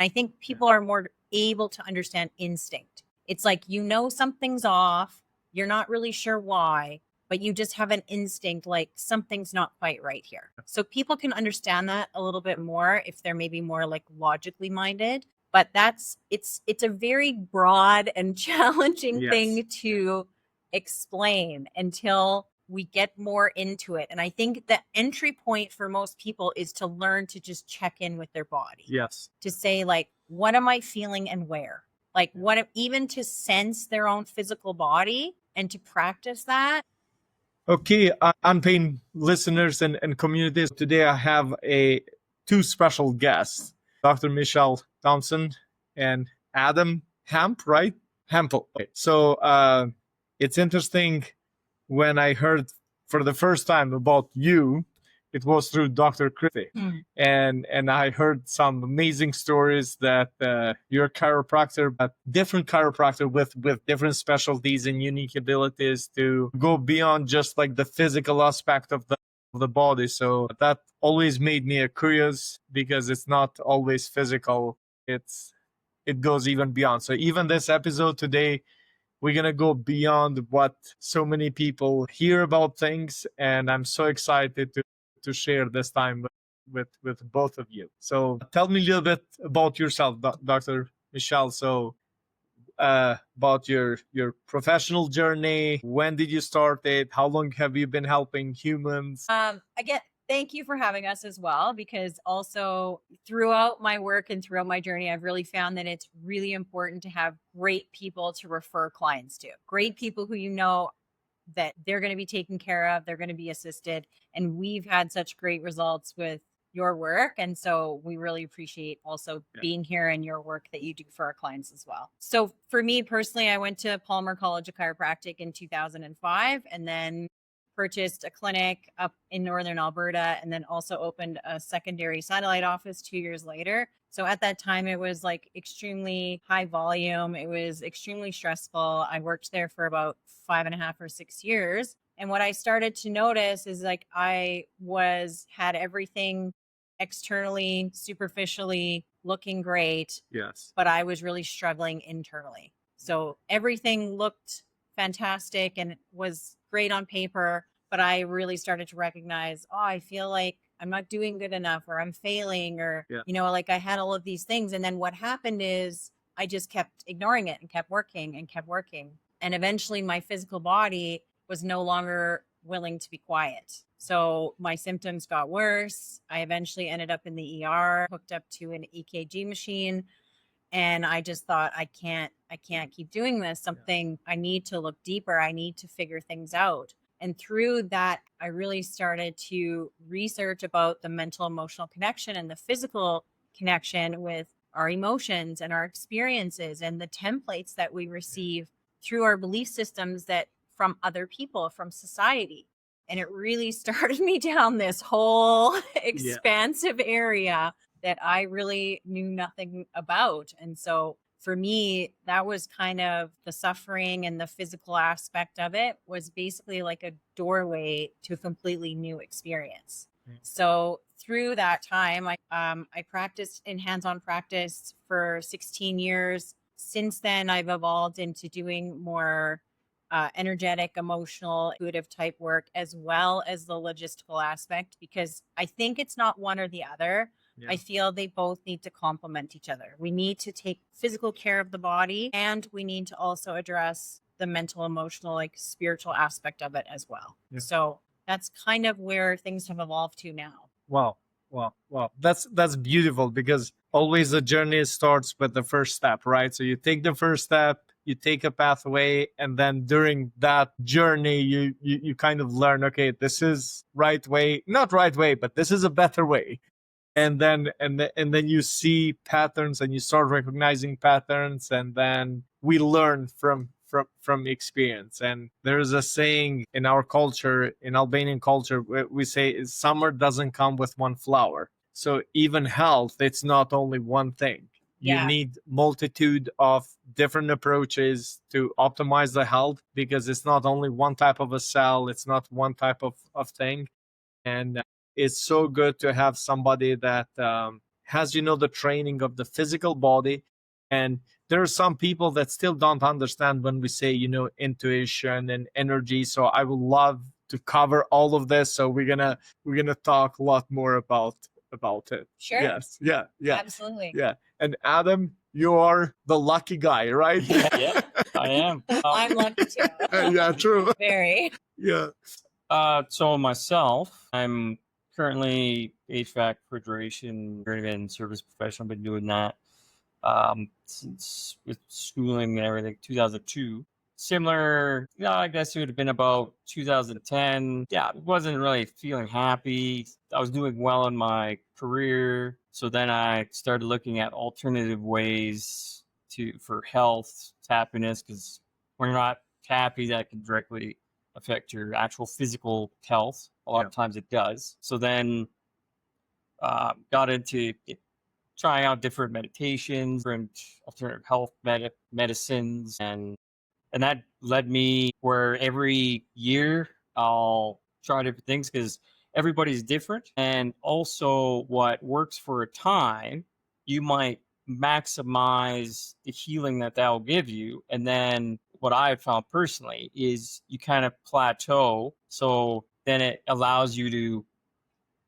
I think people are more able to understand instinct. It's like, something's off. You're not really sure why, but you just have an instinct like something's not quite right here. So people can understand that a little bit more if they're maybe more like logically minded. But it's a very broad and challenging thing to explain until we get more into it. And I think the entry point for most people is to learn to just check in with their body. Yes. To say, like, what am I feeling and where? Like, even to sense their own physical body and to practice that. Okay, unpaid listeners and communities. Today I have two special guests, Dr. Michelle Thompson and Adam Hampel. Okay. So it's interesting when I heard for the first time about you. It was through Dr. Christie. And I heard some amazing stories that you're a chiropractor, but different chiropractor with different specialties and unique abilities to go beyond just like the physical aspect of the body. So that always made me curious because it's not always physical. It goes even beyond. So even this episode today, we're going to go beyond what so many people hear about things. And I'm so excited to share this time with both of you. So tell me a little bit about yourself, Dr. Michelle. So about your professional journey. When did you start it? How long have you been helping humans? Thank you for having us as well, because also throughout my work and throughout my journey, I've really found that it's really important to have great people to refer clients to, great people who that they're going to be taken care of, they're going to be assisted. And we've had such great results with your work. And so we really appreciate also being here and your work that you do for our clients as well. So for me personally, I went to Palmer College of Chiropractic in 2005 and then purchased a clinic up in Northern Alberta and then also opened a secondary satellite office 2 years later. So at that time, it was like extremely high volume. It was extremely stressful. I worked there for about 5.5 or 6 years. And what I started to notice is like I had everything externally, superficially looking great. Yes. But I was really struggling internally. So everything looked fantastic and was great on paper, but I really started to recognize, I feel like I'm not doing good enough, or I'm failing, or, like I had all of these things. And then what happened is I just kept ignoring it and kept working and kept working. And eventually my physical body was no longer willing to be quiet. So my symptoms got worse. I eventually ended up in the ER, hooked up to an EKG machine. And I just thought, I can't keep doing this. I need to look deeper. I need to figure things out. And through that, I really started to research about the mental emotional connection and the physical connection with our emotions and our experiences and the templates that we receive through our belief systems that from other people, from society. And it really started me down this whole expansive area that I really knew nothing about. And so for me, that was kind of the suffering and the physical aspect of it was basically like a doorway to a completely new experience. So through that time, I practiced in hands-on practice for 16 years. Since then, I've evolved into doing more energetic, emotional, intuitive type work, as well as the logistical aspect, because I think it's not one or the other. I feel they both need to complement each other. We need to take physical care of the body, and we need to also address the mental, emotional, like spiritual aspect of it as well. So that's kind of where things have evolved to now. Wow. That's beautiful, because always the journey starts with the first step, right? So you take the first step, you take a pathway, and then during that journey, you kind of learn, okay, this is right way, not right way, but this is a better way. And then you see patterns and you start recognizing patterns, and then we learn from experience. And there's a saying in our culture, in Albanian culture, we say summer doesn't come with one flower. So even health, it's not only one thing. You need multitude of different approaches to optimize the health, because it's not only one type of a cell, it's not one type of thing. And it's so good to have somebody that has, the training of the physical body. And there are some people that still don't understand when we say, intuition and energy. So I would love to cover all of this. So we're gonna talk a lot more about it. Sure. Yes. Yeah. Absolutely. Yeah. And Adam, you are the lucky guy, right? Yeah, I am. I'm lucky too. Yeah, true. Very. Yeah. So myself, I'm currently HVAC refrigeration journeyman service professional. I've been doing that since with schooling and everything, 2002. Similar, I guess it would have been about 2010. Yeah, I wasn't really feeling happy. I was doing well in my career. So then I started looking at alternative ways for health, happiness, because when you're not happy, that can directly affect your actual physical health. A lot of times it does. So then got into trying out different meditations, different alternative health medicines, and that led me where every year I'll try different things because everybody's different. And also what works for a time, you might maximize the healing that will give you. And then what I have found personally is you kind of plateau. So then it allows you to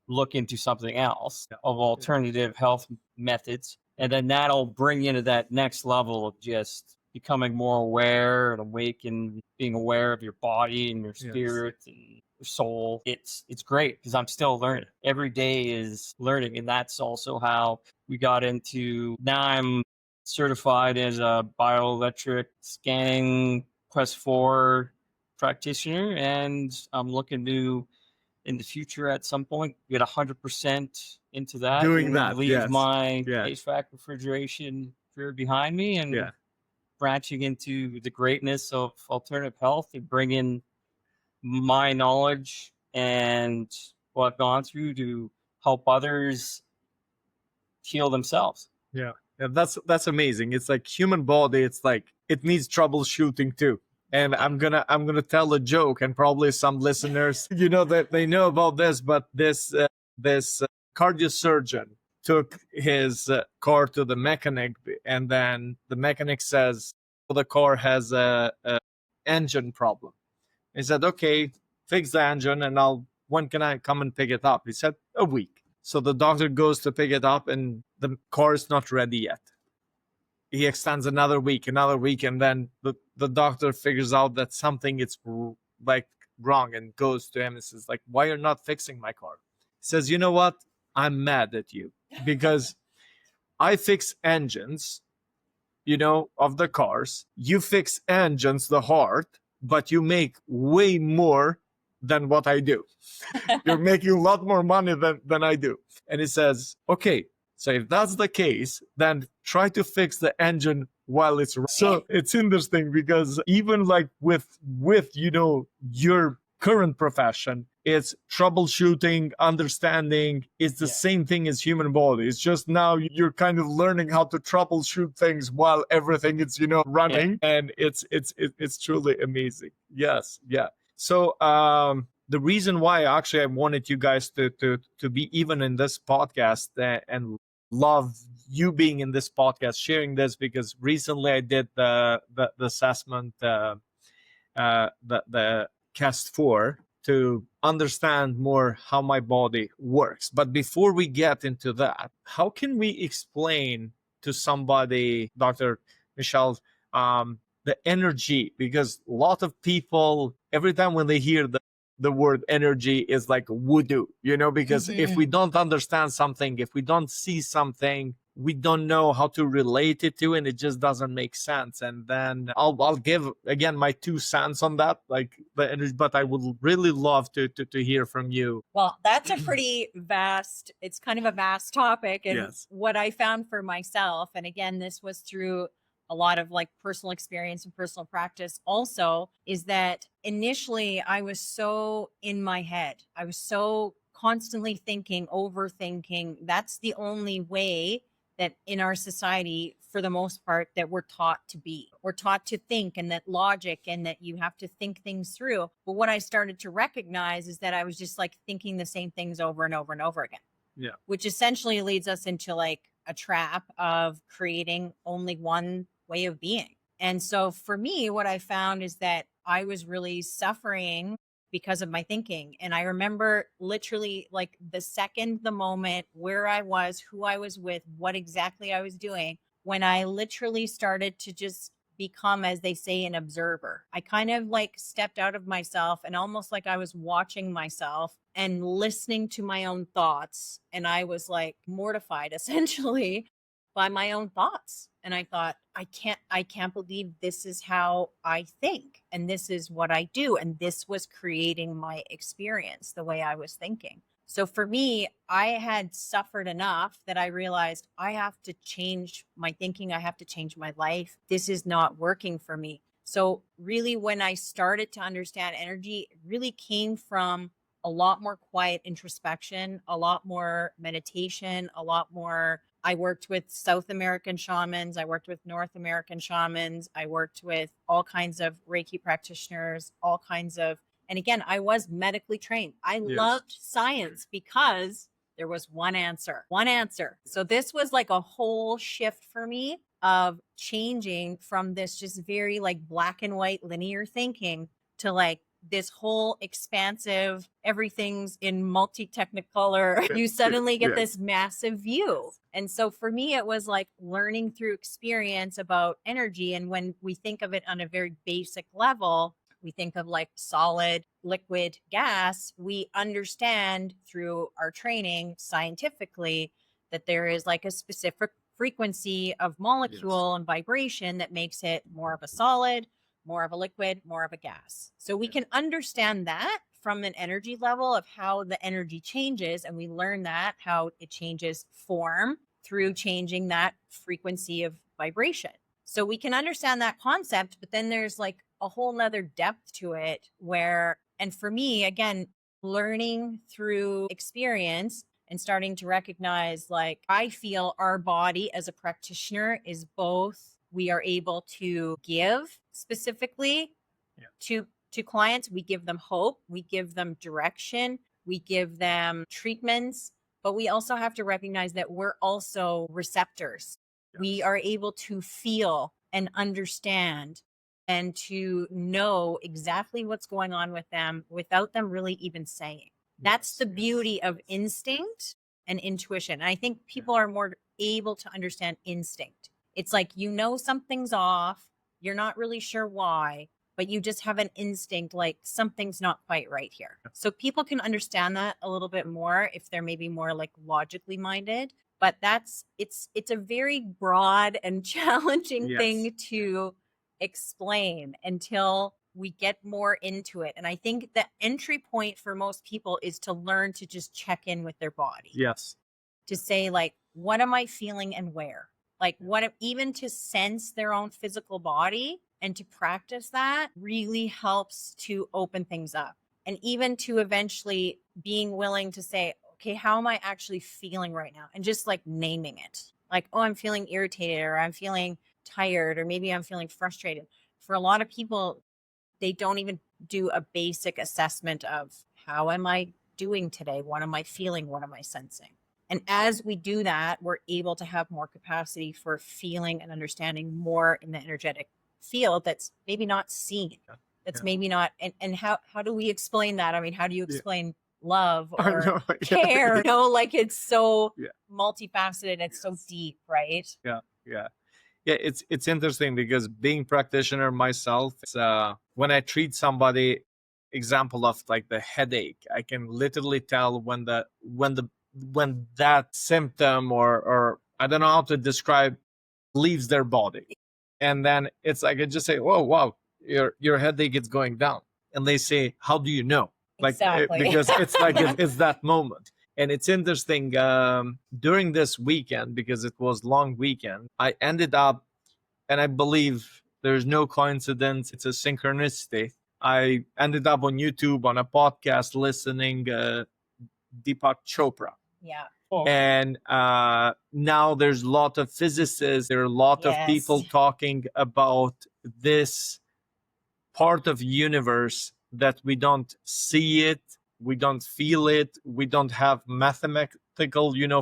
look into something else of alternative health methods. And then that'll bring you into that next level of just becoming more aware and awake and being aware of your body and your spirit and your soul. It's great because I'm still learning. Every day is learning. And that's also how we got into, now I'm certified as a bioelectric scanning Quest 4 practitioner. And I'm looking to, in the future at some point, get 100% into that. Doing and that, leave my Yeah. HVAC refrigeration career behind me and branching into the greatness of alternative health and bring in my knowledge and what I've gone through to help others heal themselves. Yeah, that's amazing. It's like human body. It's like it needs troubleshooting too. And I'm gonna tell a joke, and probably some listeners, that they know about this. But this cardio surgeon took his car to the mechanic, and then the mechanic says the car has a engine problem. He said, "Okay, fix the engine, and when can I come and pick it up?" He said, "A week." So the doctor goes to pick it up, and the car is not ready yet. He extends another week, and then the doctor figures out that something is like wrong and goes to him and says, like, "Why you're not fixing my car?" He says, "You know what? I'm mad at you because I fix engines, of the cars. You fix engines, the heart, but you make way more than what I do. You're making a lot more money than I do." And he says, "Okay, so if that's the case, then try to fix the engine while it's running." So it's interesting because even like with your current profession, it's troubleshooting, understanding. It's the same thing as human body. It's just now you're kind of learning how to troubleshoot things while everything is running, and it's truly amazing. Yes, yeah. So the reason why actually I wanted you guys to be even in this podcast and love you being in this podcast, sharing this, because recently I did the assessment, the Cast 4, to understand more how my body works. But before we get into that, how can we explain to somebody, Dr. Michelle, the energy? Because a lot of people, every time when they hear the word energy, is like voodoo, because if we don't understand something, if we don't see something, we don't know how to relate it to, and it just doesn't make sense. And then I'll give again my 2 cents on that, like the energy, but I would really love to hear from you. Well, that's a pretty vast, it's kind of a vast topic. And what I found for myself, and again, this was through a lot of like personal experience and personal practice also, is that initially I was so in my head. I was so constantly thinking, overthinking. That's the only way that in our society, for the most part, that we're taught to be. We're taught to think, and that logic, and that you have to think things through. But what I started to recognize is that I was just like thinking the same things over and over and over again. Yeah. which essentially leads us into like a trap of creating only one way of being. And so for me, what I found is that I was really suffering because of my thinking. And I remember literally like the moment, where I was, who I was with, what exactly I was doing, when I literally started to just become, as they say, an observer. I kind of like stepped out of myself and almost like I was watching myself and listening to my own thoughts. And I was like mortified essentially by my own thoughts. And I thought, I can't believe this is how I think. And this is what I do. And this was creating my experience, the way I was thinking. So for me, I had suffered enough that I realized I have to change my thinking. I have to change my life. This is not working for me. So really, when I started to understand energy, it really came from a lot more quiet introspection, a lot more meditation, a lot more. I worked with South American shamans. I worked with North American shamans. I worked with all kinds of Reiki practitioners, all kinds of, and again, I was medically trained. I loved science because there was one answer. So this was like a whole shift for me of changing from this just very like black and white linear thinking to like this whole expansive, everything's in multi-technicolor. You suddenly get this massive view. And so for me, it was like learning through experience about energy. And when we think of it on a very basic level, we think of like solid, liquid, gas. We understand through our training scientifically that there is like a specific frequency of molecule and vibration that makes it more of a solid, more of a liquid, more of a gas. So we can understand that from an energy level of how the energy changes. And we learn that how it changes form through changing that frequency of vibration. So we can understand that concept, but then there's like a whole nother depth to it where, and for me, again, learning through experience and starting to recognize, like, I feel our body as a practitioner is both, we are able to give specifically to clients. We give them hope, we give them direction, we give them treatments, but we also have to recognize that we're also receptors. We are able to feel and understand and to know exactly what's going on with them without them really even saying. That's the beauty of instinct and intuition. And I think people are more able to understand instinct. It's like, you know, something's off. You're not really sure why, but you just have an instinct like something's not quite right here. So people can understand that a little bit more if they're maybe more like logically minded. But it's a very broad and challenging thing to explain until we get more into it. And I think the entry point for most people is to learn to just check in with their body. Yes. To say, like, what am I feeling and where? Like, what, even to sense their own physical body and to practice that really helps to open things up. And even to eventually being willing to say, okay, how am I actually feeling right now? And just like naming it. Like, oh, I'm feeling irritated, or I'm feeling tired, or maybe I'm feeling frustrated. For a lot of people, they don't even do a basic assessment of how am I doing today? What am I feeling? What am I sensing? And as we do that, we're able to have more capacity for feeling and understanding more in the energetic field that's maybe not seen. That's maybe not. And how do we explain that? I mean, how do you explain love or care? You know, like, it's so multifaceted. It's so deep, right? Yeah, it's interesting because being practitioner myself, when I treat somebody, example of like the headache, I can literally tell when that symptom or I don't know how to describe, leaves their body. And then it's like, I just say, oh, wow, your headache is going down. And they say, how do you know? Like, exactly. Because it's like, it's that moment. And it's interesting, during this weekend, because it was long weekend, I ended up, and I believe there's no coincidence, it's a synchronicity. I ended up on YouTube on a podcast listening Deepak Chopra. Yeah. And now there's a lot of physicists, there are a lot of people talking about this part of universe that we don't see it, we don't feel it, we don't have mathematical,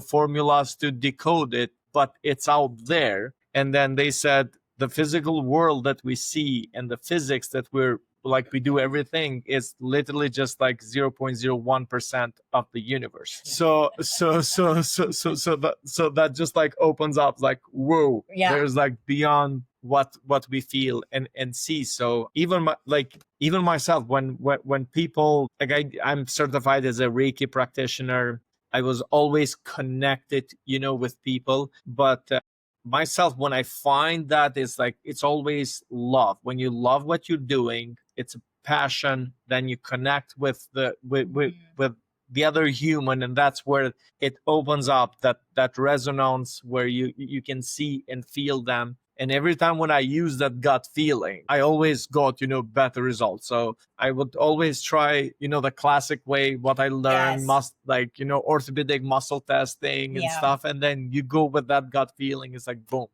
formulas to decode it, but it's out there. And then they said the physical world that we see and the physics that we do everything is literally just like 0.01% of the universe. So that just like opens up like, whoa, Yeah. there's like beyond what we feel and see. So even myself, when people like, I'm certified as a Reiki practitioner, I was always connected, with people, but myself, when I find that, it's always love. When you love what you're doing, it's a passion, then you connect with with the other human, and that's where it opens up that resonance where you can see and feel them. And every time when I use that gut feeling, I always got, better results. So I would always try, the classic way, what I learned, Yes. orthopedic muscle testing and Yeah. stuff. And then you go with that gut feeling. It's like, boom,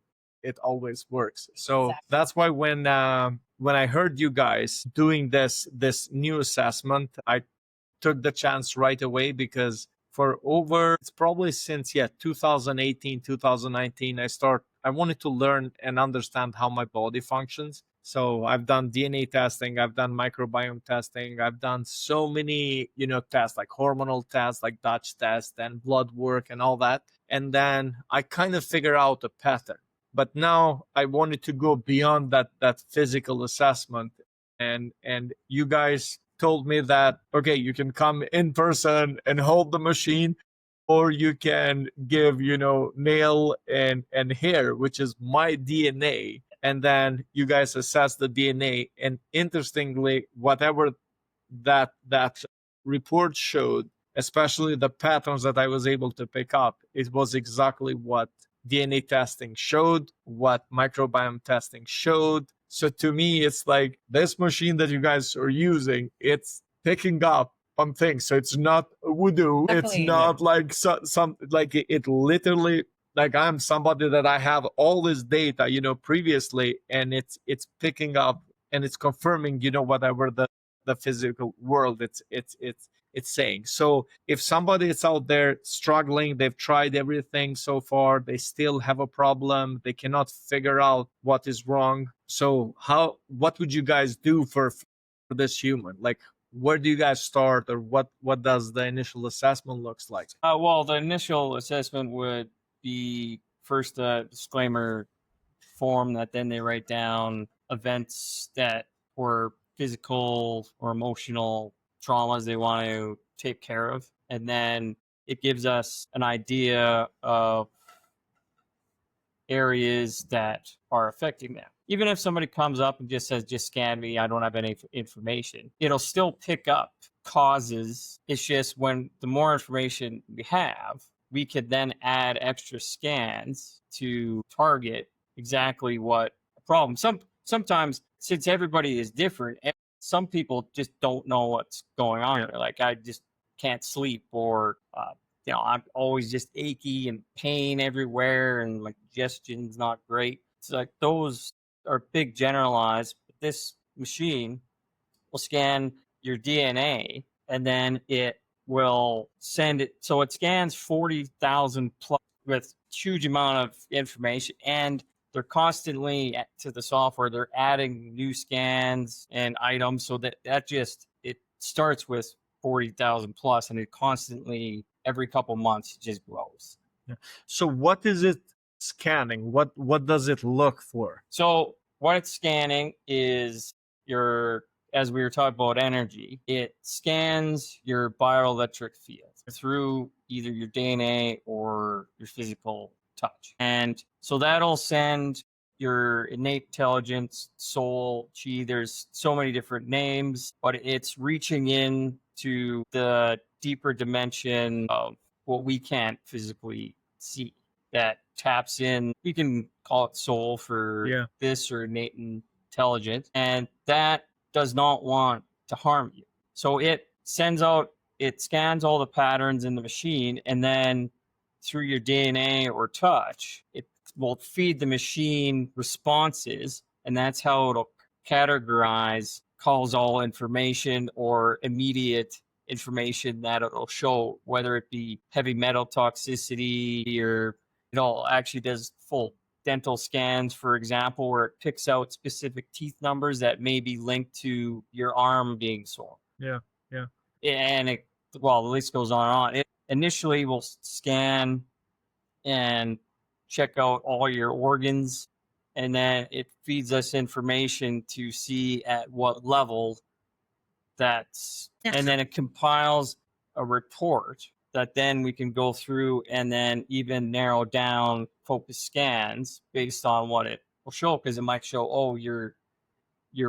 it always works. So Exactly. that's why when I heard you guys doing this new assessment, I took the chance right away, because it's probably since 2018 2019 I wanted to learn and understand how my body functions. So I've done DNA testing, I've done microbiome testing, I've done so many tests, like hormonal tests, like Dutch test and blood work and all that. And then I kind of figure out a pattern. But now I wanted to go beyond that physical assessment, and you guys told me that, okay, you can come in person and hold the machine, or you can give, nail and hair, which is my DNA. And then you guys assess the DNA. And interestingly, whatever that report showed, especially the patterns that I was able to pick up, it was exactly what DNA testing showed, what microbiome testing showed. So to me, it's like this machine that you guys are using, it's picking up on things. So it's not voodoo. Exactly. It's not like some like it literally, like I'm somebody that I have all this data, previously, and it's picking up and it's confirming, whatever the physical world it's saying. So if somebody is out there struggling, they've tried everything so far, they still have a problem, they cannot figure out what is wrong. So what would you guys do for this human? Like, where do you guys start, or what does the initial assessment looks like? Well, the initial assessment would be first a disclaimer form that then they write down events that were physical or emotional traumas they want to take care of. And then it gives us an idea of areas that are affecting them. Even if somebody comes up and just says, just scan me, I don't have any information, it'll still pick up causes. It's just when the more information we have, we could then add extra scans to target exactly what the problem. Sometimes, since everybody is different, some people just don't know what's going on. Like, I just can't sleep, or I'm always just achy and pain everywhere, and like digestion's not great. It's like those are big generalized. But this machine will scan your DNA, and then it will send it. So it scans 40,000 plus with huge amount of information, and they're constantly to the software. They're adding new scans and items, so that it starts with 40,000 plus, and it constantly every couple months just grows. Yeah. So what is it scanning? What does it look for? So what it's scanning is as we were talking about energy, it scans your bioelectric field through either your DNA or your physical touch. And so that'll send your innate intelligence, soul, chi, there's so many different names, but it's reaching in to the deeper dimension of what we can't physically see, that taps in. We can call it soul for this, or innate intelligence, and that does not want to harm you. So it scans all the patterns in the machine, and then through your DNA or touch, it will feed the machine responses, and that's how it'll categorize calls all information or immediate information that it'll show, whether it be heavy metal toxicity or it all actually does full dental scans, for example, where it picks out specific teeth numbers that may be linked to your arm being sore. Yeah. Yeah. And the list goes on and on. It initially will scan and check out all your organs, and then it feeds us information to see at what level and then it compiles a report that then we can go through and then even narrow down focus scans based on what it will show, because it might show, oh, you're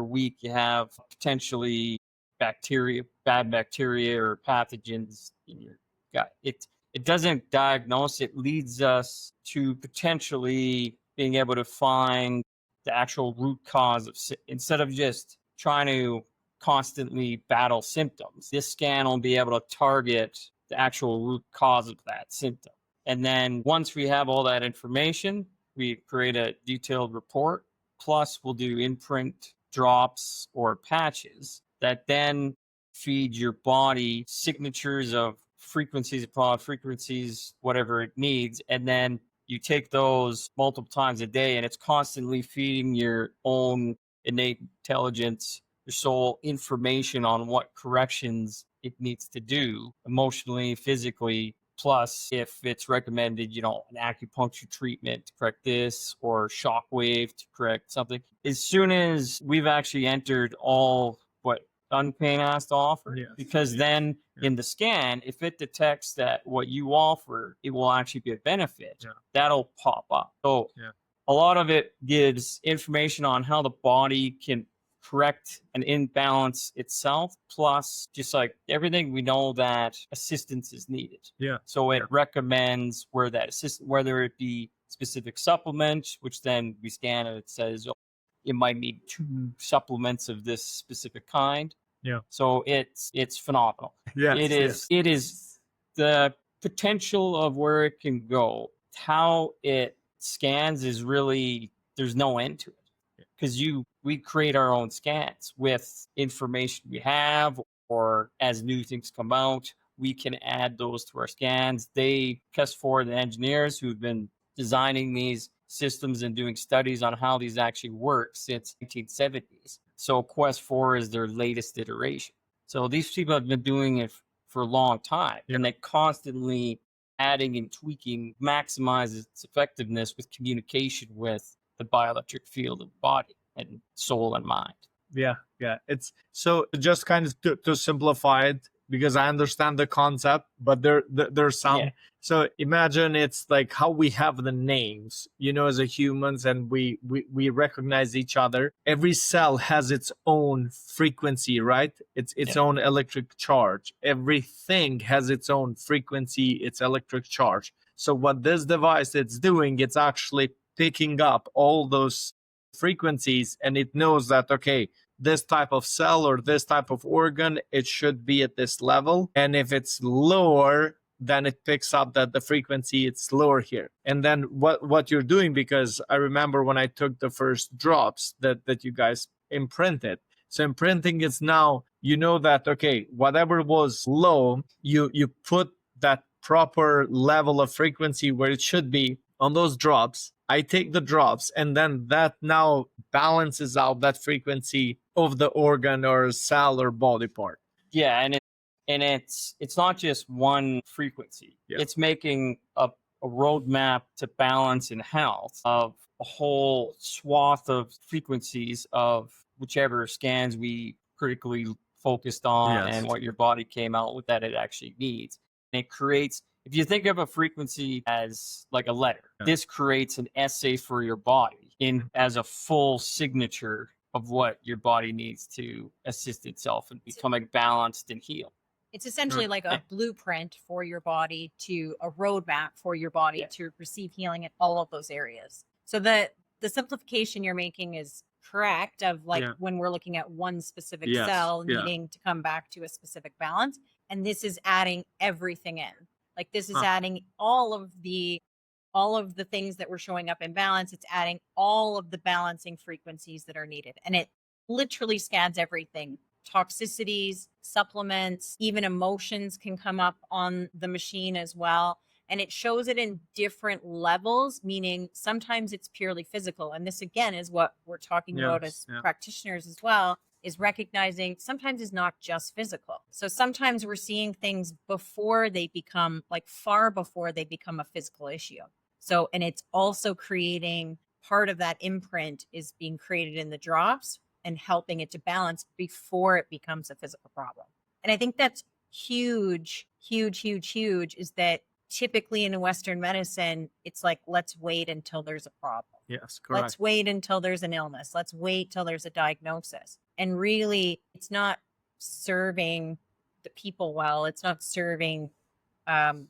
weak, you have potentially bad bacteria or pathogens in your gut. It doesn't diagnose, it leads us to potentially being able to find the actual root cause instead of just trying to constantly battle symptoms. This scan will be able to target the actual root cause of that symptom. And then once we have all that information, we create a detailed report. Plus, we'll do imprint drops or patches that then feed your body signatures of frequencies, whatever it needs. And then you take those multiple times a day, and it's constantly feeding your own innate intelligence, your soul, information on what corrections it needs to do emotionally, physically. Plus, if it's recommended, an acupuncture treatment to correct this or shockwave to correct something. As soon as we've actually entered all what Unpain has to offer, because then in the scan, if it detects that what you offer, it will actually be a benefit, that'll pop up. So a lot of it gives information on how the body can correct an imbalance itself, plus just like everything, we know that assistance is needed. So it recommends where that assistance, whether it be specific supplements, which then we scan and it says, oh, it might need 2 supplements of this specific kind. So it's phenomenal. It is the potential of where it can go. How it scans is really, there's no end to it, because we create our own scans with information we have, or as new things come out, we can add those to our scans. Quest 4, the engineers who've been designing these systems and doing studies on how these actually work since 1970s. So Quest 4 is their latest iteration. So these people have been doing it for a long time, and they constantly adding and tweaking maximizes its effectiveness with communication with the bioelectric field of the body and soul and mind. It's so, just kind of to simplify it, because I understand the concept, but there's some. So imagine it's like how we have the names, as a humans, and we recognize each other. Every cell has its own frequency, right? Its own electric charge. Everything has its own frequency, its electric charge. So what this device it's doing, it's actually picking up all those frequencies, and it knows that, okay, this type of cell or this type of organ, it should be at this level. And if it's lower, then it picks up that the frequency it's lower here. And then what you're doing, because I remember when I took the first drops that you guys imprinted. So imprinting is now, that, okay, whatever was low, you put that proper level of frequency where it should be on those drops. I take the drops, and then that now balances out that frequency of the organ or cell or body part. And it's not just one frequency. It's making a roadmap to balance and health of a whole swath of frequencies of whichever scans we critically focused on and what your body came out with that it actually needs. And it creates, if you think of a frequency as like a letter, this creates an essay for your body as a full signature of what your body needs to assist itself in becoming balanced and healed. It's essentially like a blueprint for your body, a roadmap for your body to receive healing in all of those areas. So the simplification you're making is correct, of like when we're looking at one specific cell needing to come back to a specific balance. And this is adding everything in. Like this is adding all of the things that were showing up in balance. It's adding all of the balancing frequencies that are needed. And it literally scans everything toxicities, supplements, even emotions can come up on the machine as well. And it shows it in different levels, meaning sometimes it's purely physical. And this, again, is what we're talking about as practitioners as well, is recognizing sometimes it's not just physical. So sometimes we're seeing things before they become, like far before they become a physical issue. So, and it's also creating part of that imprint is being created in the drops and helping it to balance before it becomes a physical problem. And I think that's huge, huge, huge, huge, is that typically in Western medicine, it's like, let's wait until there's a problem. Yes, correct. Let's wait until there's an illness. Let's wait till there's a diagnosis. And really, it's not serving the people well. It's not serving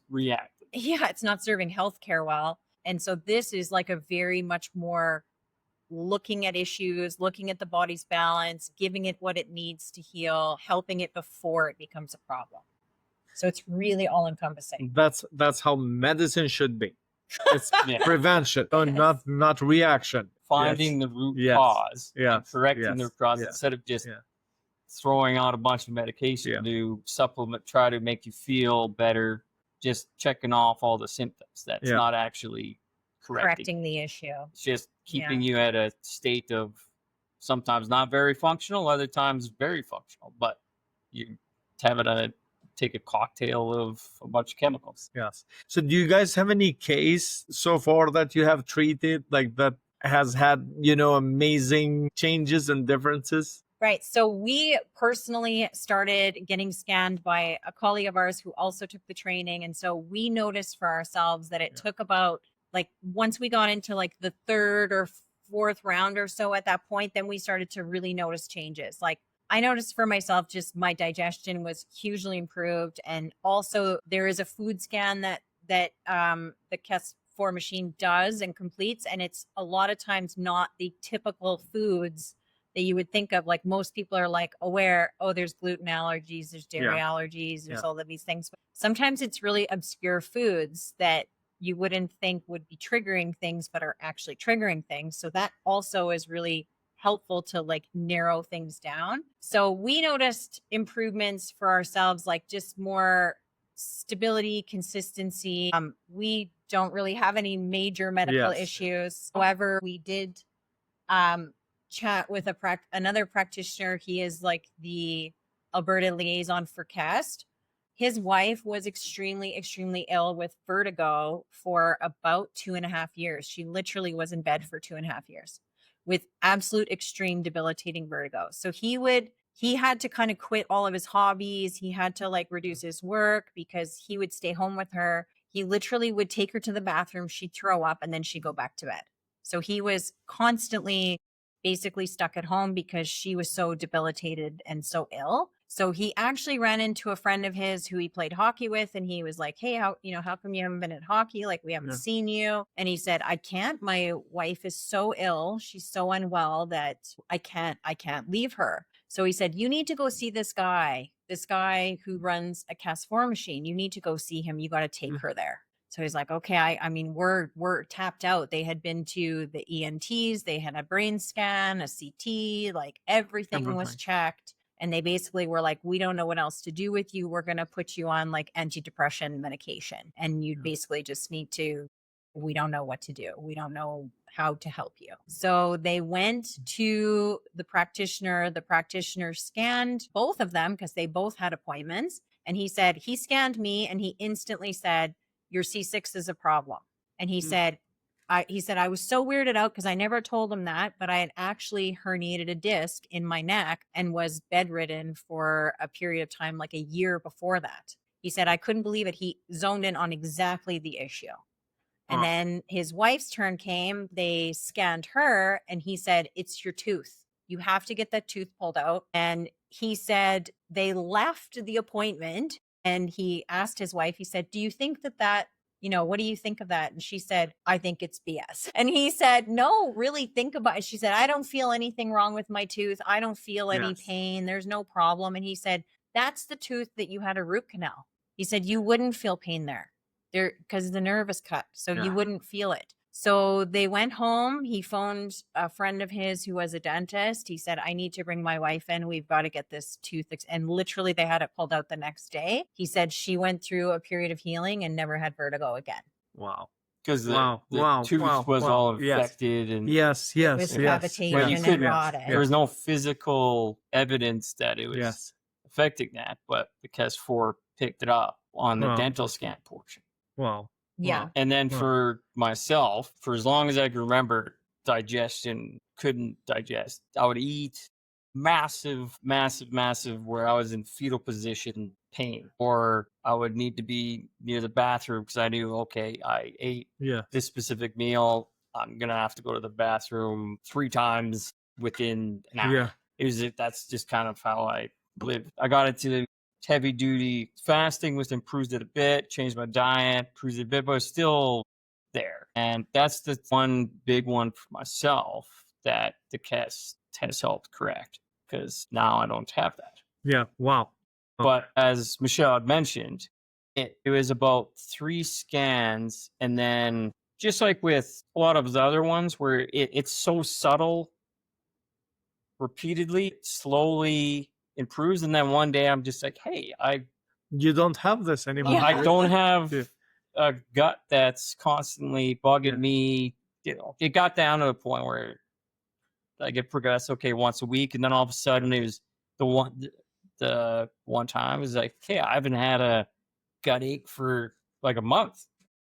reactive. Yeah, it's not serving healthcare well. And so this is like a very much more looking at issues, looking at the body's balance, giving it what it needs to heal, helping it before it becomes a problem. So it's really all encompassing. That's how medicine should be. It's prevention, not reaction. Finding the root cause, and correcting the root cause instead of just throwing out a bunch of medication to supplement, try to make you feel better, just checking off all the symptoms. That's not actually correcting the issue. It's just keeping you at a state of sometimes not very functional, other times very functional, but you have it take a cocktail of a bunch of chemicals. Yes. So do you guys have any case so far that you have treated like that has had, amazing changes and differences? Right. So we personally started getting scanned by a colleague of ours who also took the training. And so we noticed for ourselves that it took about, like, once we got into like the third or fourth round or so at that point, then we started to really notice changes. Like, I noticed for myself, just my digestion was hugely improved. And also there is a food scan that the CAS4 machine does and completes. And it's a lot of times not the typical foods that you would think of. Like, most people are like aware, there's gluten allergies, there's dairy allergies, there's all of these things. But sometimes it's really obscure foods that you wouldn't think would be triggering things, but are actually triggering things. So that also is really helpful to like narrow things down. So we noticed improvements for ourselves, like just more stability, consistency. We don't really have any major medical issues. However, we did chat with another practitioner. He is like the Alberta liaison for CAST. His wife was extremely, extremely ill with vertigo for about 2.5 years. She literally was in bed for 2.5 years with absolute extreme debilitating vertigo. So he had to kind of quit all of his hobbies. He had to like reduce his work because he would stay home with her. He literally would take her to the bathroom. She'd throw up and then she'd go back to bed. So he was constantly basically stuck at home because she was so debilitated and so ill. So he actually ran into a friend of his who he played hockey with, and he was like, hey, how come you haven't been at hockey? Like, we haven't seen you. And he said, I can't. My wife is so ill. She's so unwell that I can't leave her. So he said, you need to go see this guy who runs a CAS4 machine. You need to go see him. You got to take her there. So he's like, okay, I mean, we're tapped out. They had been to the ENTs. They had a brain scan, a CT, like everything was checked. And they basically were like, we don't know what else to do with you. We're going to put you on like antidepressant medication. And you basically just need to, we don't know what to do. We don't know how to help you. So they went to the practitioner. The practitioner scanned both of them because they both had appointments. And he said, he scanned me and he instantly said, your C6 is a problem. And he said, I was so weirded out because I never told him that, but I had actually herniated a disc in my neck and was bedridden for a period of time, like a year before that. He said, I couldn't believe it. He zoned in on exactly the issue. And then his wife's turn came, they scanned her and he said, it's your tooth. You have to get that tooth pulled out. And he said they left the appointment and he asked his wife, he said, do you think that what do you think of that? And she said, I think it's BS. And he said, no, really think about it. She said, I don't feel anything wrong with my tooth. I don't feel any pain. There's no problem. And he said, that's the tooth that you had a root canal. He said, you wouldn't feel pain there because the nerve is cut. So you wouldn't feel it. So they went home. He phoned a friend of his who was a dentist. He said, I need to bring my wife in. We've got to get this tooth. And literally, they had it pulled out the next day. He said she went through a period of healing and never had vertigo again. Wow. Because the tooth was all infected and yes, with cavitation and rotted. There was no physical evidence that it was affecting that, but the CAS4 picked it up on the dental scan portion. Wow. Yeah. And then for myself, for as long as I can remember, digestion couldn't digest. I would eat massive, where I was in fetal position pain, or I would need to be near the bathroom because I knew, okay, I ate this specific meal. I'm going to have to go to the bathroom 3 times within an hour. That's just kind of how I lived. I got into heavy duty fasting, which improved it a bit, changed my diet, improved it a bit, but it's still there. And that's the one big one for myself that the CAS has helped correct, because now I don't have that. Yeah. Wow. But as Michelle had mentioned, it was about 3 scans. And then just like with a lot of the other ones where it's so subtle, repeatedly, slowly improves. And then one day I'm just like, hey, you don't have this anymore. Yeah. I don't have a gut that's constantly bugging me. It got down to a point where I get progressed, okay, once a week. And then all of a sudden it was the one time it was like, hey, I haven't had a gut ache for like a month.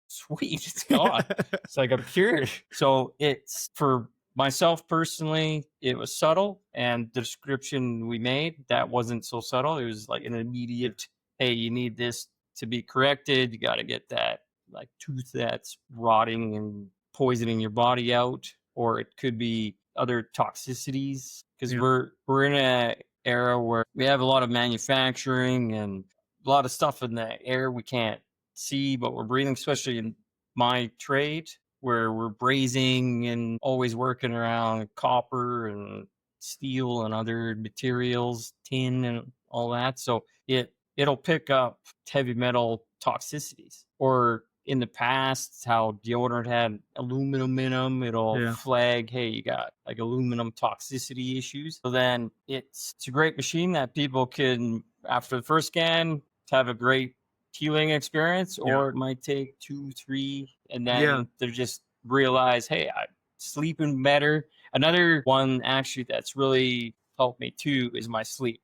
Sweet, it's gone. It's like I'm cured. So it's, for myself personally, it was subtle, and the description we made, that wasn't so subtle. It was like an immediate, hey, you need this to be corrected. You got to get that like tooth that's rotting and poisoning your body out, or it could be other toxicities, because we're in a era where we have a lot of manufacturing and a lot of stuff in the air we can't see, but we're breathing, especially in my trade, where we're brazing and always working around copper and steel and other materials, tin and all that. So it'll pick up heavy metal toxicities. Or in the past, how deodorant had aluminum in them, it'll flag, hey, you got like aluminum toxicity issues. So then it's a great machine that people can, after the first scan, have a great healing experience, or it might take 2, 3, and then they just realize, hey, I'm sleeping better. Another one actually that's really helped me too is my sleep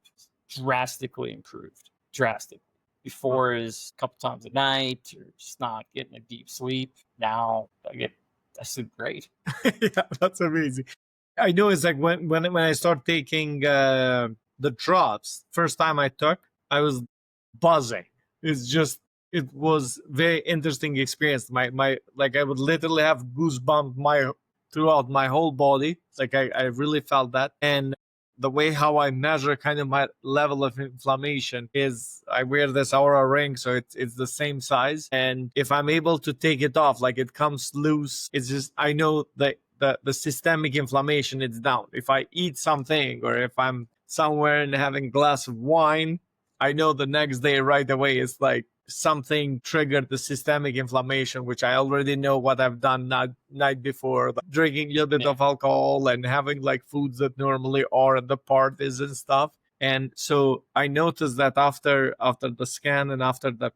drastically improved. Before is a couple times a night, or just not getting a deep sleep. Now I sleep great. Yeah, that's amazing. I know it's like when I start taking the drops, first time I took, I was buzzing. It was very interesting experience. My like I would literally have goosebumps throughout my whole body. Like I really felt that. And the way how I measure kind of my level of inflammation is I wear this Aura ring, so it's the same size. And if I'm able to take it off, like it comes loose, it's just, I know that the systemic inflammation is down. If I eat something, or if I'm somewhere and having a glass of wine, I know the next day right away it's like something triggered the systemic inflammation, which I already know what I've done night before, like drinking a little bit of alcohol and having like foods that normally are at the parties and stuff. And so I noticed that after the scan and after the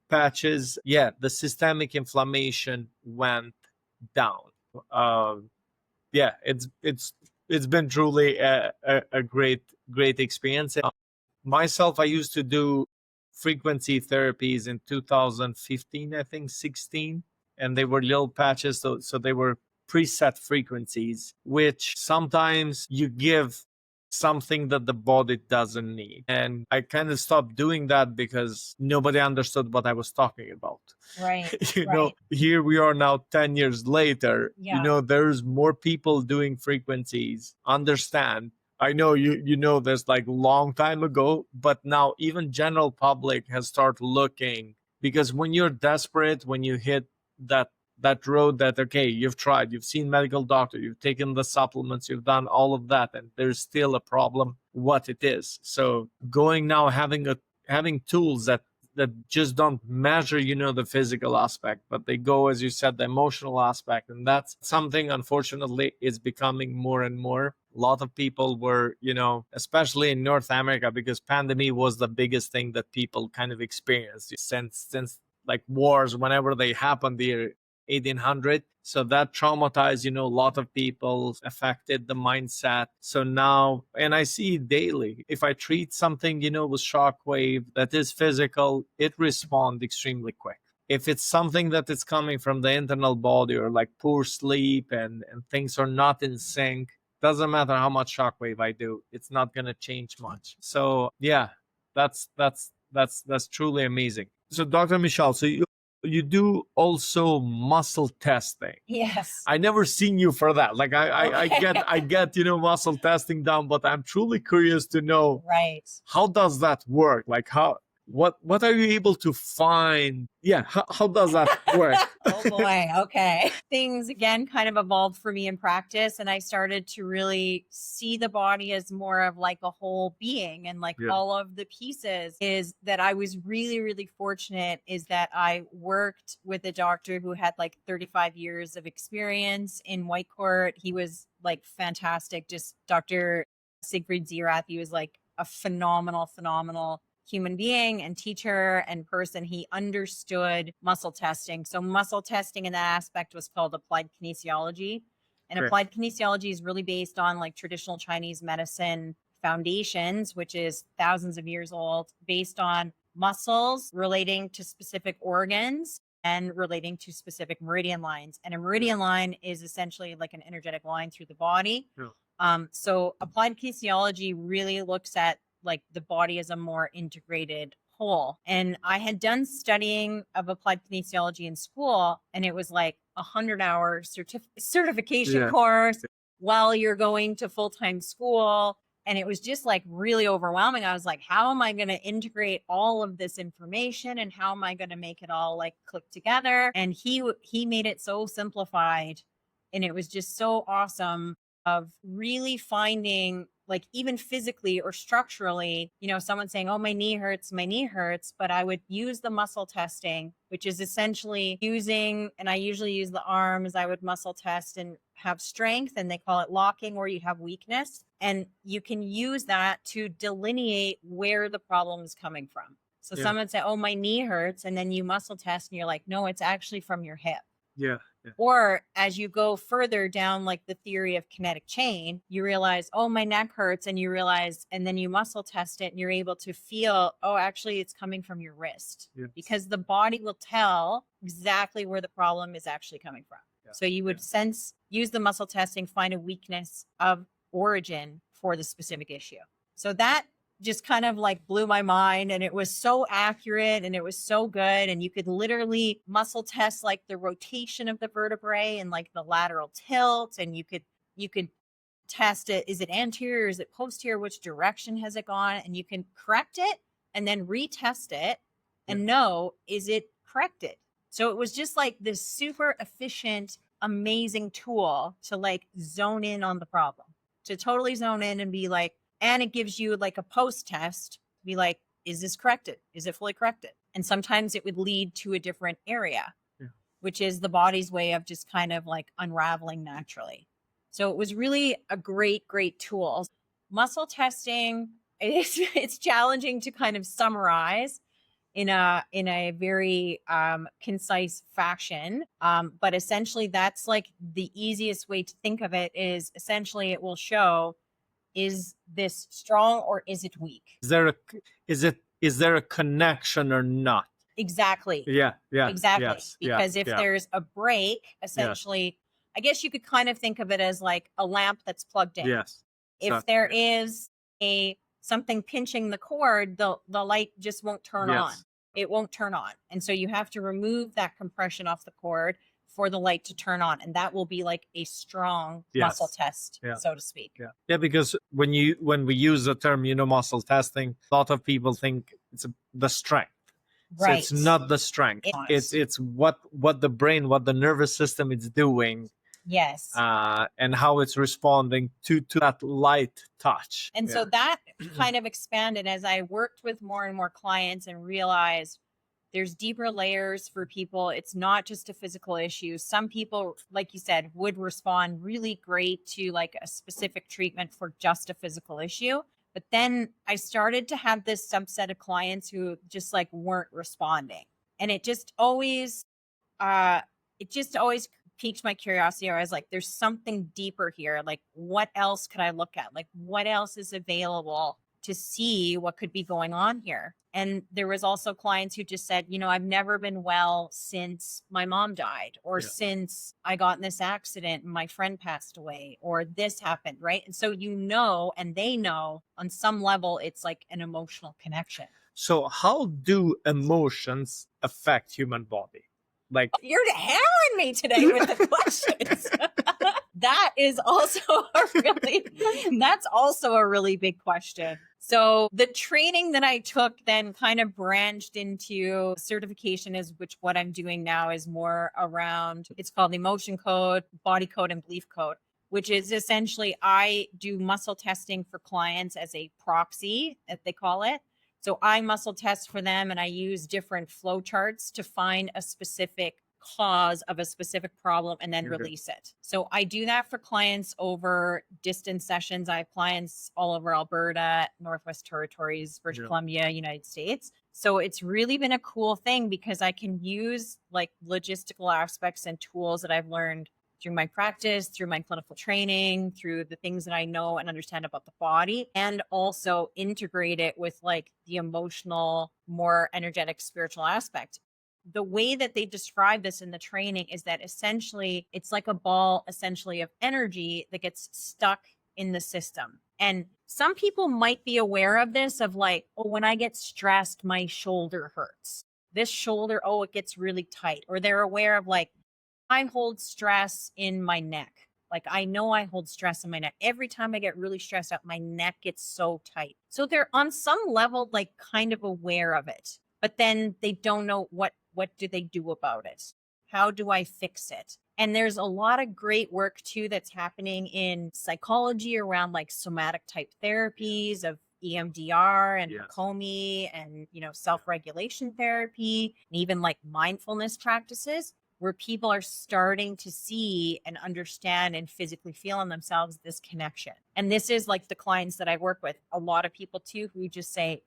patches, the systemic inflammation went down. It's been truly a great experience. Myself, I used to do frequency therapies in 2015, I think 16, and they were little patches, so they were preset frequencies, which sometimes you give something that the body doesn't need. And I kind of stopped doing that because nobody understood what I was talking about. Right. You know, here we are now 10 years later, you know, there's more people doing frequencies, understand. I know you know this like long time ago, but now even general public has started looking, because when you're desperate, when you hit that road that, okay, you've tried, you've seen medical doctor, you've taken the supplements, you've done all of that, and there's still a problem, what it is. So going now, having tools that that just don't measure, the physical aspect, but they go, as you said, the emotional aspect. And that's something, unfortunately, is becoming more and more. A lot of people were, especially in North America, because pandemic was the biggest thing that people kind of experienced since like wars, whenever they happened there, 1800. So that traumatized, a lot of people, affected the mindset. So now, and I see it daily, if I treat something, with shockwave that is physical, it responds extremely quick. If it's something that is coming from the internal body, or like poor sleep and things are not in sync, doesn't matter how much shockwave I do, it's not going to change much. So yeah, that's truly amazing. So Dr. Michelle, so you do also muscle testing. Yes. I never seen you for that. Like I get muscle testing down, but I'm truly curious to know, Right. how does that work? Like what are you able to find? Yeah, how does that work? Oh boy. Okay. Things again kind of evolved for me in practice, and I started to really see the body as more of like a whole being, and like all of the pieces. Is that I was really, really fortunate is that I worked with a doctor who had like 35 years of experience in Whitecourt. He was like fantastic. Just Dr. Siegfried Zerath. He was like a phenomenal human being and teacher and person. He understood muscle testing. So muscle testing in that aspect was called applied kinesiology. And applied kinesiology is really based on like traditional Chinese medicine foundations, which is thousands of years old, based on muscles relating to specific organs and relating to specific meridian lines. And a meridian line is essentially like an energetic line through the body. So applied kinesiology really looks at like the body as a more integrated whole. And I had done studying of applied kinesiology in school, and it was like 100-hour certification course while you're going to full-time school. And it was just like really overwhelming. I was like, how am I going to integrate all of this information, and how am I going to make it all like click together? And he made it so simplified, and it was just so awesome of really finding, like, even physically or structurally, someone saying, oh, my knee hurts, but I would use the muscle testing, which is essentially and I usually use the arms. I would muscle test and have strength, and they call it locking, or you have weakness. And you can use that to delineate where the problem is coming from. So someone say, oh, my knee hurts. And then you muscle test and you're like, no, it's actually from your hip. Yeah. Or as you go further down, like the theory of kinetic chain, you realize, oh, my neck hurts. And you realize, and then you muscle test it and you're able to feel, oh, actually it's coming from your wrist, because the body will tell exactly where the problem is actually coming from. So you would use the muscle testing, find a weakness of origin for the specific issue. So that just kind of like blew my mind, and it was so accurate and it was so good. And you could literally muscle test like the rotation of the vertebrae and like the lateral tilt, and you could test it. Is it anterior? Is it posterior? Which direction has it gone? And you can correct it and then retest it and know, is it corrected? So it was just like this super efficient, amazing tool to like zone in on the problem, to totally zone in and be like, and it gives you like a post test to be like, is this corrected? Is it fully corrected? And sometimes it would lead to a different area, which is the body's way of just kind of like unraveling naturally. So it was really a great, great tool. Muscle testing, it's challenging to kind of summarize in a very concise fashion. But essentially that's like the easiest way to think of it is essentially it will show, is this strong or is it weak? Is there a connection or not? Exactly. Yeah. Exactly. Yes, because if there's a break, essentially, I guess you could kind of think of it as like a lamp that's plugged in. Yes. If there is something pinching the cord, the light just won't turn on. It won't turn on. And so you have to remove that compression off the cord for the light to turn on. And that will be like a strong muscle test, so to speak. Yeah, because when we use the term, muscle testing, a lot of people think it's the strength. Right. So it's not the strength. It's what the brain, what the nervous system is doing Yes. And how it's responding to that light touch. And so that kind of expanded as I worked with more and more clients and realized there's deeper layers for people. It's not just a physical issue. Some people, like you said, would respond really great to like a specific treatment for just a physical issue. But then I started to have this subset of clients who just like weren't responding. And it just always piqued my curiosity. I was like, there's something deeper here. Like, what else could I look at? Like, what else is available to see what could be going on here? And there was also clients who just said, I've never been well since my mom died, or since I got in this accident and my friend passed away, or this happened, right? And so and they know on some level, it's like an emotional connection. So how do emotions affect human body? Like, you're hammering me today with the questions. That's also a really big question. So the training that I took then kind of branched into certification, which what I'm doing now is more around, it's called emotion code, body code, and belief code, which is essentially I do muscle testing for clients as a proxy, as they call it. So I muscle test for them, and I use different flow charts to find a specific cause of a specific problem and then release it. So I do that for clients over distance sessions. I have clients all over Alberta, Northwest Territories, British Columbia, United States. So it's really been a cool thing because I can use like logistical aspects and tools that I've learned through my practice, through my clinical training, through the things that I know and understand about the body, and also integrate it with like the emotional, more energetic, spiritual aspect. The way that they describe this in the training is that essentially it's like a ball essentially of energy that gets stuck in the system. And some people might be aware of this, of like, oh, when I get stressed, my shoulder hurts. This shoulder, oh, it gets really tight. Or they're aware of like, I hold stress in my neck. Like I know I hold stress in my neck. Every time I get really stressed out, my neck gets so tight. So they're on some level like kind of aware of it, but then they don't know what do they do about it? How do I fix it? And there's a lot of great work too that's happening in psychology around like somatic type therapies of EMDR and Hakomi and, self-regulation therapy, and even like mindfulness practices, where people are starting to see and understand and physically feel in themselves this connection. And this is like the clients that I work with, a lot of people too, who just say,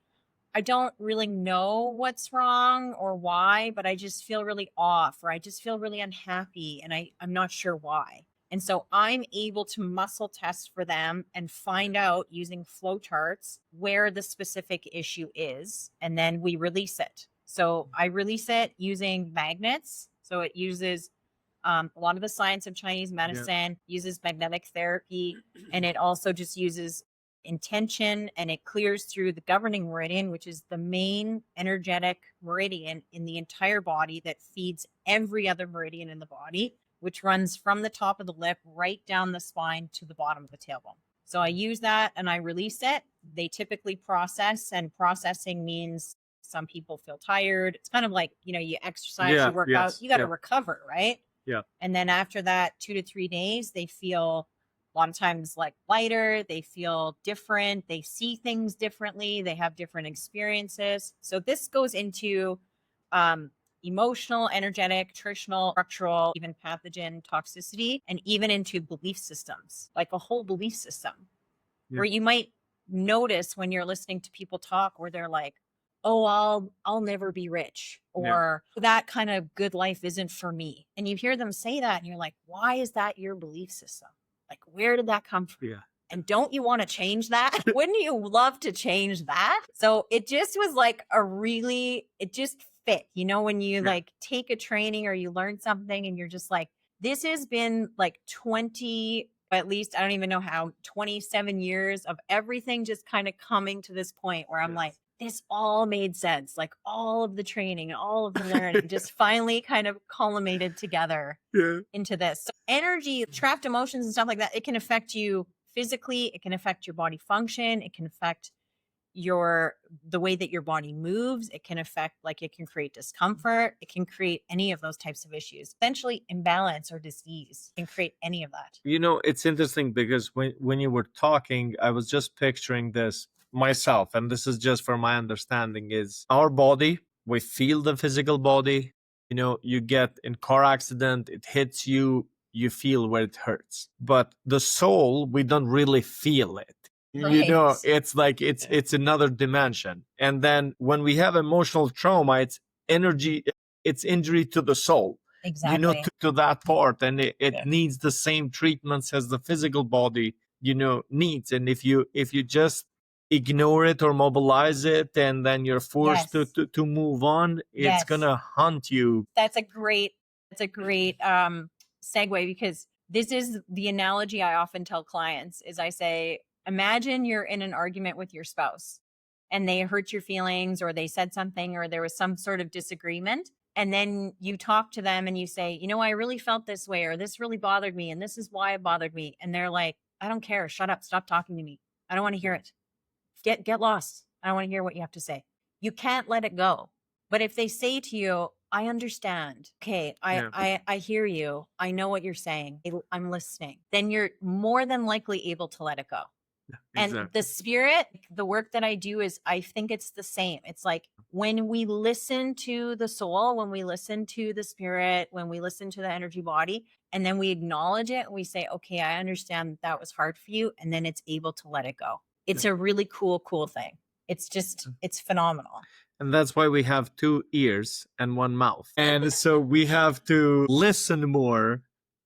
I don't really know what's wrong or why, but I just feel really off, or I just feel really unhappy and I'm not sure why. And so I'm able to muscle test for them and find out using flow charts where the specific issue is. And then we release it. So I release it using magnets. So it uses a lot of the science of Chinese medicine, uses magnetic therapy, and it also just uses intention, and it clears through the governing meridian, which is the main energetic meridian in the entire body that feeds every other meridian in the body, which runs from the top of the lip right down the spine to the bottom of the tailbone. So I use that and I release it. They typically process, and processing means some people feel tired. It's kind of like, you exercise, you work out, you got to recover, right? Yeah. And then after that 2 to 3 days, they feel a lot of times like lighter, they feel different, they see things differently, they have different experiences. So this goes into emotional, energetic, nutritional, structural, even pathogen toxicity, and even into belief systems, like a whole belief system where you might notice when you're listening to people talk where they're like, oh, I'll never be rich, or that kind of good life isn't for me. And you hear them say that and you're like, why is that your belief system? Like, where did that come from? Yeah. And don't you want to change that? Wouldn't you love to change that? So it just was like it just fit, when you like take a training or you learn something and you're just like, this has been like 20, at least, I don't even know how, 27 years of everything just kind of coming to this point where I'm like, this all made sense. Like all of the training and all of the learning just finally kind of culminated together into this. So energy, trapped emotions and stuff like that, it can affect you physically. It can affect your body function. It can affect the way that your body moves. It can affect, like, it can create discomfort. It can create any of those types of issues. Essentially, imbalance or disease can create any of that. It's interesting because when you were talking, I was just picturing this myself, and this is just for my understanding, is our body, we feel the physical body. You get in car accident, it hits you, you feel where it hurts. But the soul, we don't really feel it. Right. It's like it's another dimension. And then when we have emotional trauma, it's injury to the soul. Exactly. To that part, and it Yeah. needs the same treatments as the physical body needs. And if you just ignore it or mobilize it, and then you're forced Yes. to move on, it's Yes. gonna haunt you. That's a great segue, because this is the analogy I often tell clients. Is I say, imagine you're in an argument with your spouse and they hurt your feelings, or they said something, or there was some sort of disagreement. And then you talk to them and you say, I really felt this way, or this really bothered me, and this is why it bothered me. And they're like, I don't care. Shut up. Stop talking to me. I don't want to hear it. Get lost. I don't want to hear what you have to say. You can't let it go. But if they say to you, I understand. Okay, I hear you. I know what you're saying. I'm listening. Then you're more than likely able to let it go. Exactly. And the spirit, the work that I do is, I think it's the same. It's like when we listen to the soul, when we listen to the spirit, when we listen to the energy body, and then we acknowledge it and we say, okay, I understand that was hard for you. And then it's able to let it go. It's a really cool thing. It's just, it's phenomenal. And that's why we have 2 ears and 1 mouth. And so we have to listen more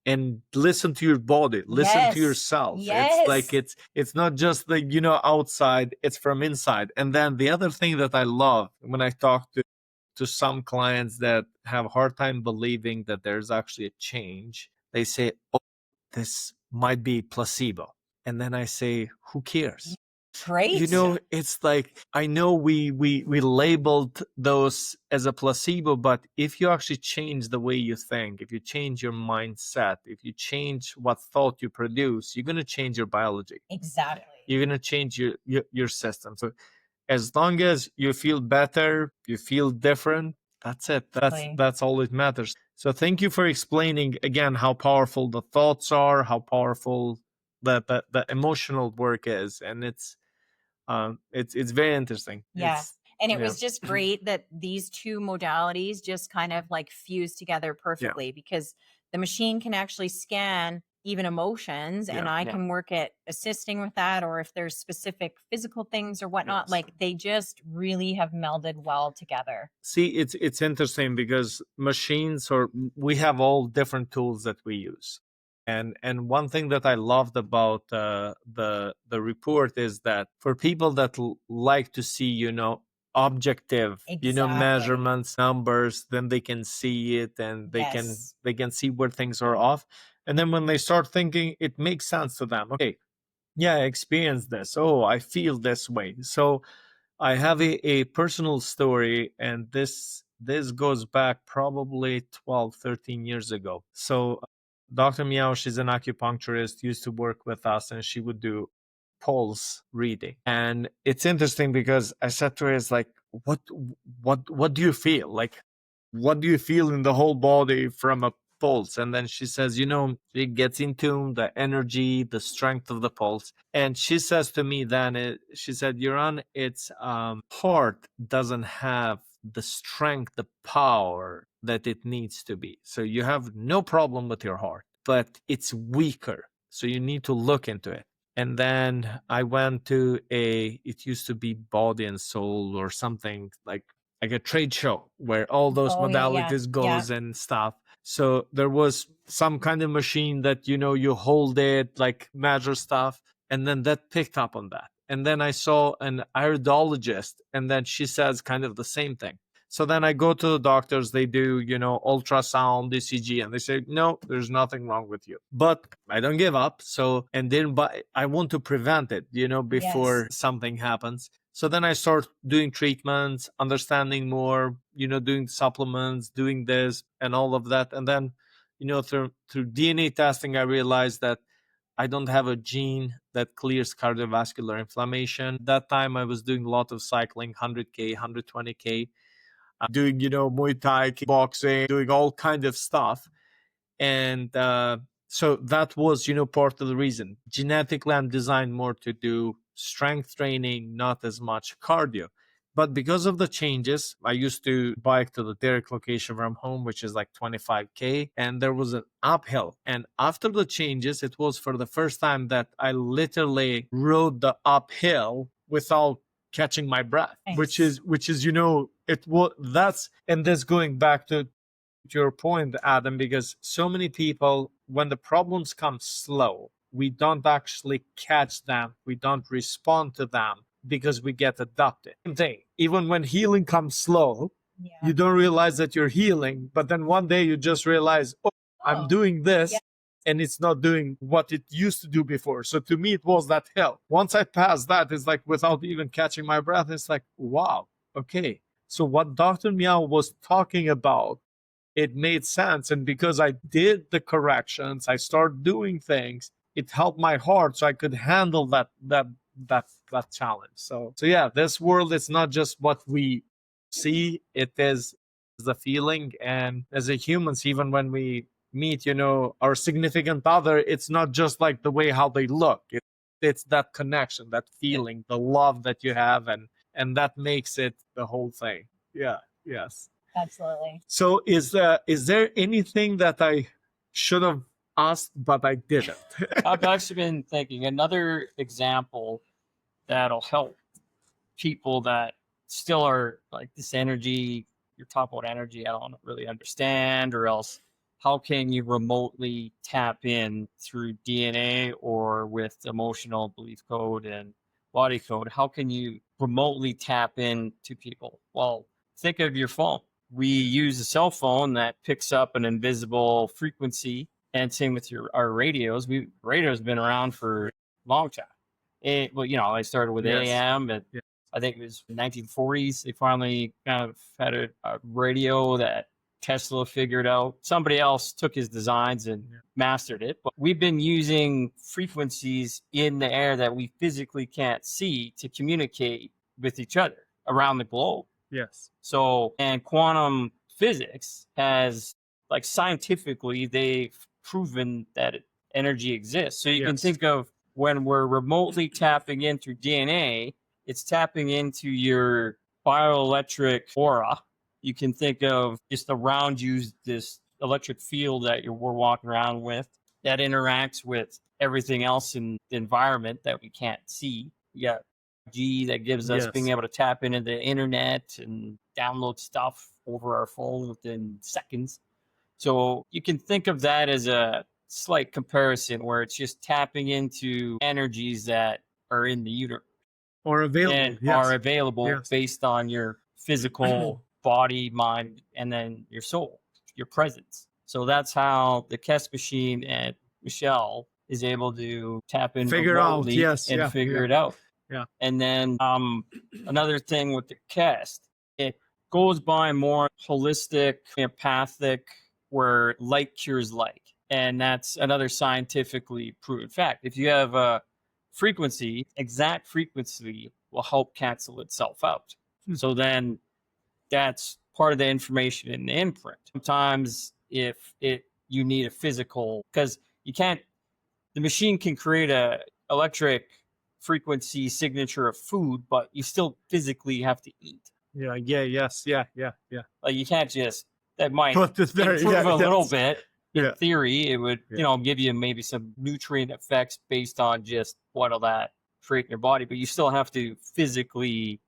and listen to your body, listen to yourself. Yes. It's like it's not just like outside, it's from inside. And then the other thing that I love when I talk to some clients that have a hard time believing that there's actually a change, they say, oh, this might be placebo. And then I say, who cares? Great. It's like, I know we labeled those as a placebo, but if you actually change the way you think, if you change your mindset, if you change what thought you produce, you're going to change your biology. Exactly. You're going to change your system. So as long as you feel better, you feel different, that's it. That's all it matters. So thank you for explaining again how powerful the thoughts are, how powerful the emotional work is. And it's very interesting. Yeah. And it was just great that these 2 modalities just kind of like fuse together perfectly, because the machine can actually scan even emotions, and I can work at assisting with that, or if there's specific physical things or whatnot. Like, they just really have melded well together. See, it's interesting because we have all different tools that we use. And one thing that I loved about the report is that for people that like to see, objective, measurements, numbers, then they can see it, and they can see where things are off. And then when they start thinking, it makes sense to them. Okay, yeah, I experienced this. Oh, I feel this way. So I have a personal story, and this goes back probably 12, 13 years ago. So Dr. Meow, she's an acupuncturist, used to work with us, and she would do pulse reading. And it's interesting because I said to her, it's like, what do you feel? Like, what do you feel in the whole body from a pulse? And then she says, it gets in tune, the energy, the strength of the pulse. And she says to me then, she said, Yuran, its heart doesn't have the strength, the power that it needs to be. So you have no problem with your heart, but it's weaker. So you need to look into it. And then I went to it used to be Body and Soul or something, like a trade show where all those modalities goes and stuff. So there was some kind of machine that, you hold it, like measure stuff. And then that picked up on that. And then I saw an iridologist, and then she says kind of the same thing. So then I go to the doctors, they do, ultrasound, ECG, and they say, no, there's nothing wrong with you. But I don't give up. So, and then, but I want to prevent it, before something happens. So then I start doing treatments, understanding more, doing supplements, doing this and all of that. And then, through DNA testing, I realized that I don't have a gene that clears cardiovascular inflammation. That time I was doing a lot of cycling, 100K, 120K, doing, Muay Thai, kickboxing, doing all kind of stuff. And so that was, part of the reason. Genetically, I'm designed more to do strength training, not as much cardio. But because of the changes, I used to bike to the Derek location from home, which is like 25K, and there was an uphill. And after the changes, it was for the first time that I literally rode the uphill without catching my breath, Nice. which is, it was, that's, and this going back to your point, Adam, because so many people, when the problems come slow, we don't actually catch them, we don't respond to them because we get adopted. Same thing. Even when healing comes slow, you don't realize that you're healing, but then one day you just realize, I'm doing this, and it's not doing what it used to do before. So to me, it was that hill. Once I passed that, it's like without even catching my breath, it's like, wow, okay. So what Dr. Meow was talking about, it made sense. And because I did the corrections, I started doing things, it helped my heart so I could handle that challenge. So yeah, this world is not just what we see, it is the feeling. And as a humans, even when we meet, our significant other, it's not just like the way how they look. It's that connection, that feeling, the love that you have, and that makes it the whole thing. Yeah. Yes. Absolutely. So is there anything that I should have asked but I didn't? I've actually been thinking another example that'll help people that still are like this energy. You're talking about energy I don't really understand, or else how can you remotely tap in through DNA or with emotional belief code and body code? How can you remotely tap in to people? Well, think of your phone. We use a cell phone that picks up an invisible frequency, and same with our radios. Radio's been around for a long time. I started with AM, but I think it was 1940s. They finally kind of had a radio that Tesla figured out. Somebody else took his designs and mastered it. But we've been using frequencies in the air that we physically can't see to communicate with each other around the globe. Yes. So, and quantum physics has, like, scientifically, they've proven that energy exists. So you can think of when we're remotely tapping in through DNA, it's tapping into your bioelectric aura. You can think of just around you this electric field that we're walking around with that interacts with everything else in the environment that we can't see. You got G that gives us being able to tap into the internet and download stuff over our phone within seconds. So you can think of that as a slight comparison where it's just tapping into energies that are in the universe or available and are available based on your physical body, mind, and then your soul, your presence. So that's how the KES machine at Michelle is able to tap in remotely and figure it out. Yeah. And then another thing with the KES, it goes by more holistic, empathic, where like cures like. And that's another scientifically proven fact. If you have a frequency, exact frequency will help cancel itself out. So then that's part of the information in the imprint. Sometimes if you need a physical, because you can't, the machine can create a electric frequency signature of food, but you still physically have to eat. Like you can't just, that might improve a little bit. In theory, it would, give you maybe some nutrient effects based on just what'll that create in your body, but you still have to physically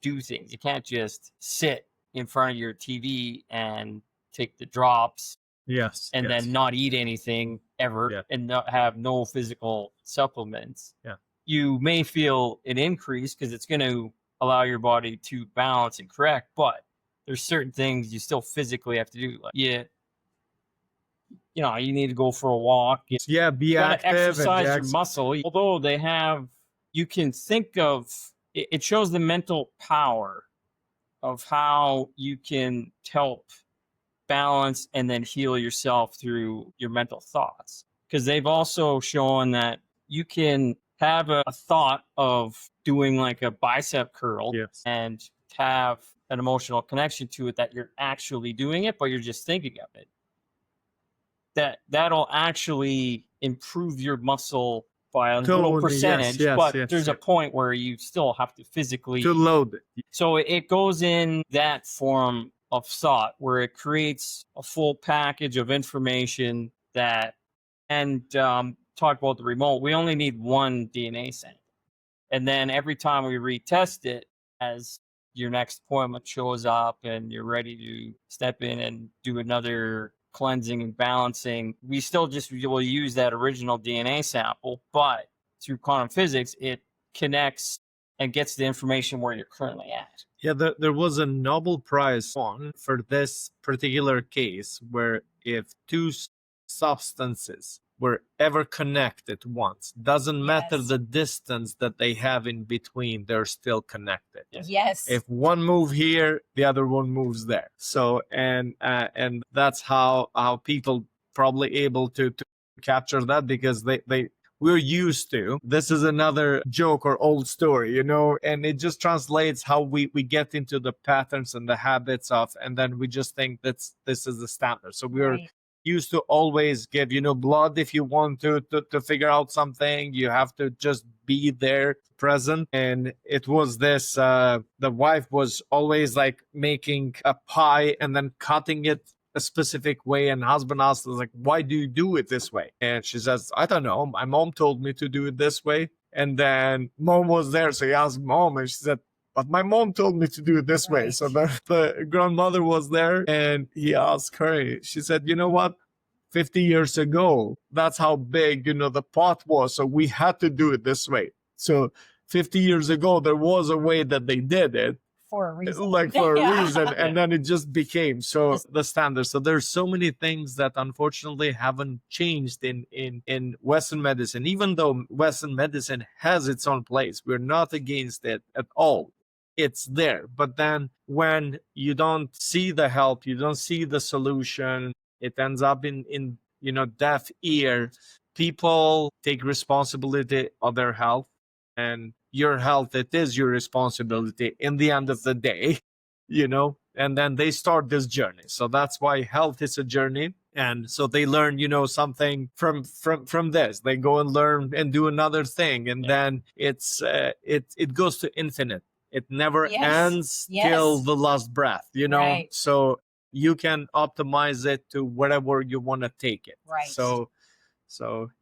do things. You can't just sit in front of your TV and take the drops and then not eat anything ever and not have no physical supplements. You may feel an increase because it's going to allow your body to balance and correct, but there's certain things you still physically have to do. Like, you need to go for a walk. Be active. Exercise your and muscle. Although they have, you can think of, it shows the mental power of how you can help balance and then heal yourself through your mental thoughts. because they've also shown that you can have a thought of doing like a bicep curl Yes. and have an emotional connection to it, that you're actually doing it, but you're just thinking of it. That'll actually improve your muscle by a little Totally, percentage, yes, but yes, there's a yes. point where you still have to physically To load it. so it goes in that form of thought where it creates a full package of information that, and talk about the remote, we only need one DNA sample. And then every time we retest it, as your next appointment shows up and you're ready to step in and do another cleansing and balancing, we still just will use that original DNA sample, but through quantum physics, it connects and gets the information where you're currently at. Yeah, there was a Nobel Prize won for this particular case where if two substances were ever connected once, doesn't matter Yes. the distance that they have in between, they're still connected. Yes. If one move here, the other one moves there. So and that's how people probably able to capture that, because we're used to, this is another joke or old story, you know, and it just translates how we get into the patterns and the habits of, and then we just think this is the standard. So we're Right. used to always give, you know, blood if you want to figure out something. You have to just be there present. And it was this the wife was always like making a pie and then cutting it a specific way, and husband asked, like, why do you do it this way? And she says, I don't know, my mom told me to do it this way. And then mom was there, so he asked mom, and she said, but my mom told me to do it this way. Right. So the grandmother was there, and he asked her, she said, you know what, 50 years ago, that's how big, you know, the pot was, so we had to do it this way. So 50 years ago, there was a way that they did it, For a reason. like for a Yeah. reason, and then it just became so the standard. So there's so many things that unfortunately haven't changed in Western medicine. Even though Western medicine has its own place, we're not against it at all. It's there, but then when you don't see the help, you don't see the solution, it ends up in you know, deaf ear. People take responsibility of their health, and your health, it is your responsibility in the end of the day, you know, and then they start this journey. So that's why health is a journey. And so they learn, you know, something from this, they go and learn and do another thing, and then it goes to infinite. It never Yes. ends Yes. till the last breath, you know. Right. So you can optimize it to wherever you want to take it. Right. So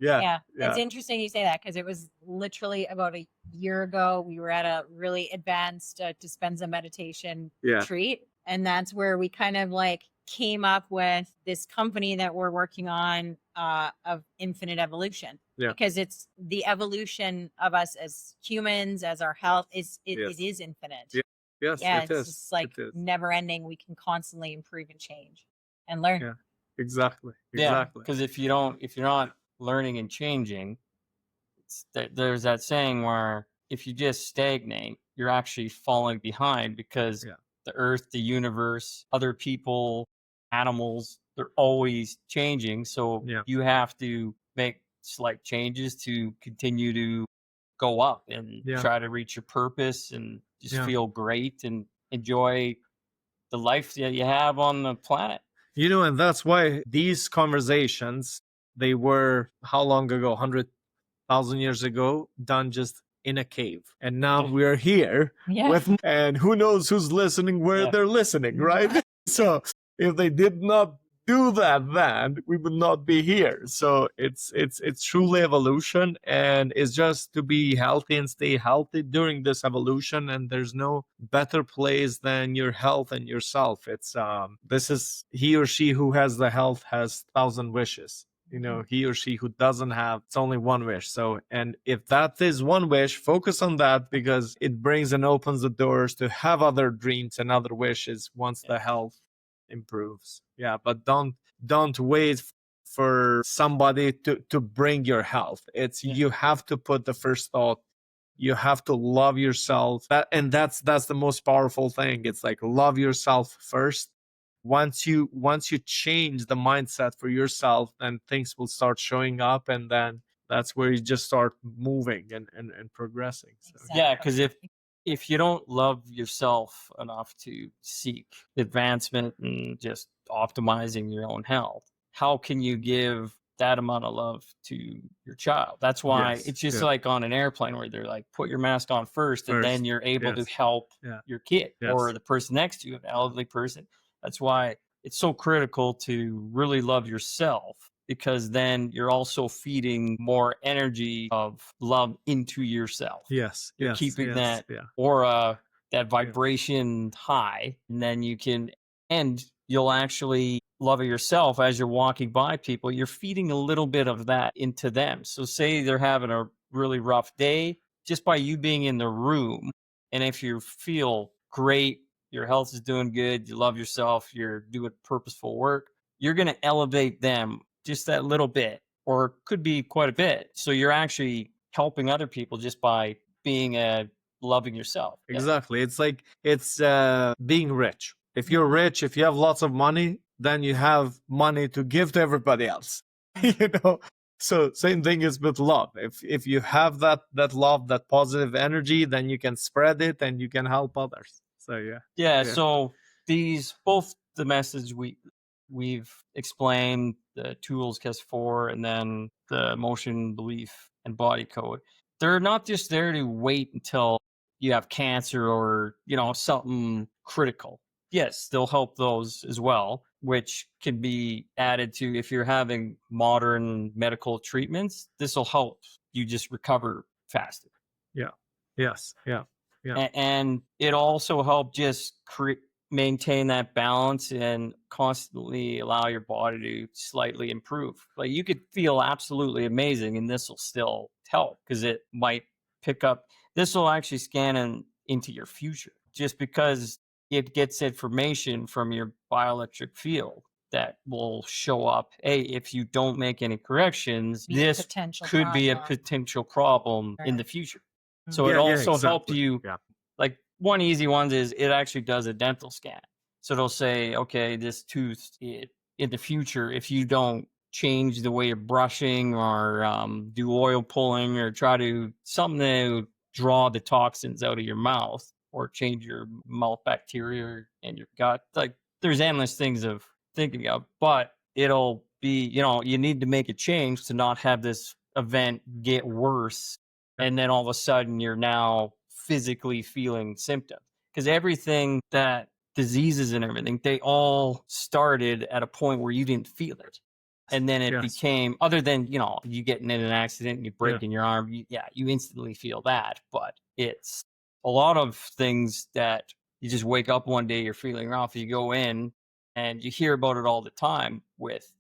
yeah. It's interesting you say that, because it was literally about a year ago. We were at a really advanced Dispenza meditation retreat, and that's where we kind of like came up with this company that we're working on of infinite evolution, because it's the evolution of us as humans, as our health it is infinite. Yes, It's is. just like It is. never ending. We can constantly improve and change and learn. Yeah. Exactly. Yeah, because if you're not learning and changing, there's that saying where if you just stagnate, you're actually falling behind, because the earth, the universe, other people, animals, they're always changing. So you have to make slight changes to continue to go up and try to reach your purpose and just feel great and enjoy the life that you have on the planet. You know, and that's why these conversations, they were, how long ago? 100,000 years ago, done just in a cave. And now we're here with, and who knows who's listening, where they're listening, right? So if they did not do that, then we would not be here. So it's truly evolution, and it's just to be healthy and stay healthy during this evolution. And there's no better place than your health and yourself. It's this is, he or she who has the health has 1,000 wishes. You know, he or she who doesn't have, it's only one wish. So, and if that is one wish, focus on that, because it brings and opens the doors to have other dreams and other wishes once the health improves. But don't wait for somebody to bring your health. It's you have to put the first thought. You have to love yourself. That's the most powerful thing. It's like, love yourself first, once you change the mindset for yourself, then things will start showing up, and then that's where you just start moving and progressing. So Yeah, because if you don't love yourself enough to seek advancement and just optimizing your own health, how can you give that amount of love to your child? That's why Yes, it's just yeah. like on an airplane where they're like, put your mask on first, and then First, you're able to yes. help Yeah. your kid or Yes. the person next to you, an elderly person. That's why it's so critical to really love yourself, because then you're also feeding more energy of love into yourself. Yes, You're yes, keeping yes, that yeah. aura, that vibration high, and then you'll actually love it yourself as you're walking by people. You're feeding a little bit of that into them. So say they're having a really rough day, just by you being in the room, and if you feel great, your health is doing good, you love yourself, you're doing purposeful work, you're going to elevate them just that little bit, or could be quite a bit. So you're actually helping other people just by being loving yourself. Yeah. Exactly. It's like being rich. If you're rich, if you have lots of money, then you have money to give to everybody else. You know. So same thing is with love. If you have that love, that positive energy, then you can spread it and you can help others. So yeah. Yeah, Yeah. so these both the message we've explained, the tools cast 4, and then the emotion, belief, and body code. They're not just there to wait until you have cancer or, something critical. Yes, they'll help those as well, which can be added to if you're having modern medical treatments. This will help you just recover faster. Yeah. Yes. Yeah. Yeah. And it also helped just maintain that balance and constantly allow your body to slightly improve. Like you could feel absolutely amazing, and this will still help because it might pick up. This will actually scan into your future, just because it gets information from your bioelectric field that will show up. Hey, if you don't make any corrections, Be a this potential could be a problem. potential problem in the future. So it Yeah, also helped exactly. you. Yeah. Like one easy one is it actually does a dental scan. So it'll say, okay, this tooth, in the future, if you don't change the way you're brushing or do oil pulling or try to something to draw the toxins out of your mouth or change your mouth bacteria and your gut, like there's endless things of thinking of, but it'll be, you need to make a change to not have this event get worse. And then all of a sudden you're now physically feeling symptoms, because everything that diseases and everything, they all started at a point where you didn't feel it. And then it Yes. became, other than, you getting in an accident and you breaking your arm, you instantly feel that. But it's a lot of things that you just wake up one day, you're feeling rough, you go in, and you hear about it all the time with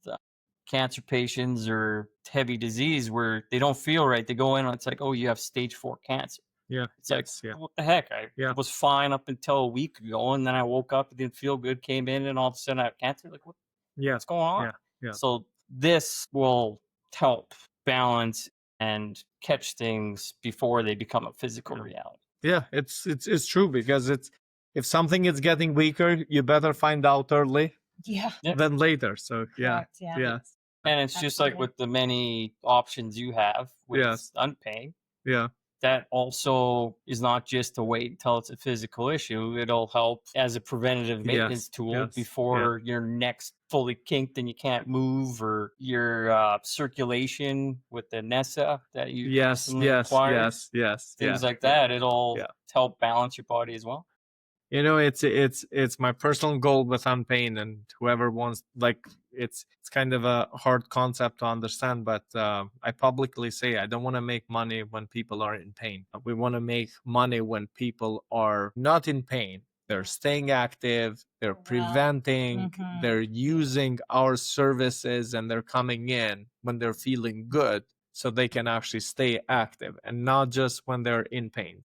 cancer patients or heavy disease where they don't feel right. They go in and it's like, oh, you have stage 4 cancer. Yeah. It's Yes. like, Yeah. what the heck? I Yeah. was fine up until a week ago, and then I woke up, it didn't feel good, came in, and all of a sudden I have cancer. Like, Yeah. what's going on? Yeah. Yeah. So this will help balance and catch things before they become a physical reality. Yeah, it's true, because if something is getting weaker, you better find out early Yeah. than later. So yeah. Correct, yeah. Yes. And it's just like Absolutely. with the many options you have with Yes. unpain, Yeah. that also is not just to wait until it's a physical issue. It'll help as a preventative maintenance Yes. tool Yes. before your neck's fully kinked and you can't move, or your circulation with the NESA that you Yes. recently Yes. acquired, Yes. Yes. things Yeah. like that. It'll Yeah. help balance your body as well. It's my personal goal with unpain, and whoever wants, like, it's kind of a hard concept to understand, but I publicly say I don't want to make money when people are in pain. We want to make money when people are not in pain. They're staying active, they're preventing, they're using our services, and they're coming in when they're feeling good, so they can actually stay active, and not just when they're in pain.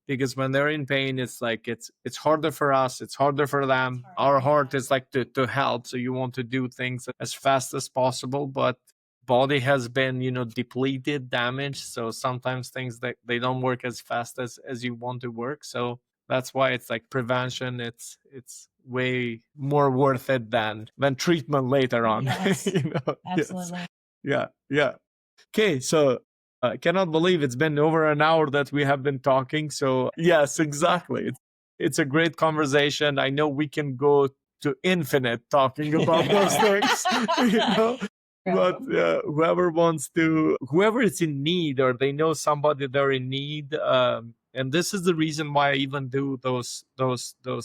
Because when they're in pain, it's like it's harder for us, it's harder for them. Our heart is like to help, so you want to do things as fast as possible, but body has been depleted, damaged, so sometimes things that they don't work as fast as you want to work. So That's why it's like prevention. It's way more worth it than treatment later on. Yes, You know? Yes. absolutely. Yeah. Yeah. Okay. So I cannot believe it's been over an hour that we have been talking. So yes, exactly. It's a great conversation. I know we can go to infinite talking about those things, you know. But whoever is in need, or they know somebody they're in need, and this is the reason why I even do those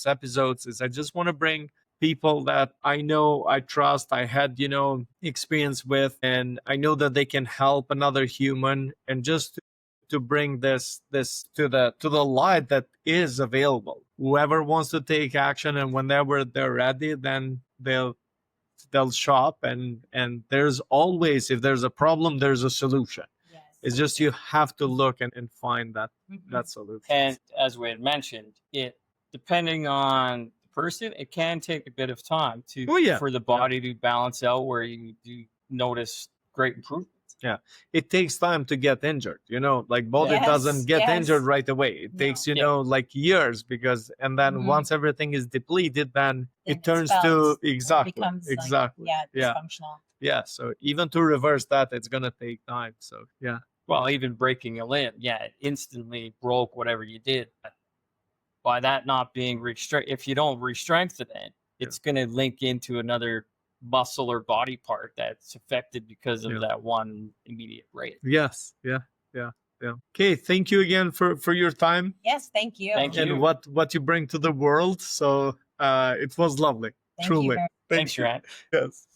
episodes, is I just want to bring people that I know, I trust, I had, you know, experience with, and I know that they can help another human, and just to bring this to the light that is available. Whoever wants to take action, and whenever they're ready, then they'll shop, and there's always, if there's a problem, there's a solution. Yes. It's just you have to look and find that that solution. And as we had mentioned, it depending on the person, it can take a bit of time to for the body to balance out where you do notice great improvements. Yeah, it takes time to get injured, you know, like body doesn't get injured right away. It takes, you know, like years, because, and then once everything is depleted, then it turns to exactly. Like, dysfunctional. Yeah, so even to reverse that, it's gonna take time. So yeah. Well, even breaking a limb, it instantly broke whatever you did. But by that not being if you don't re-strengthen it, it's going to link into another muscle or body part that's affected because of that one immediate break. Yes. Yeah. Okay, thank you again for your time. Yes, thank you. Thank you. And what you bring to the world. So it was lovely. Thank truly. you. Thanks, Ryan. Yes.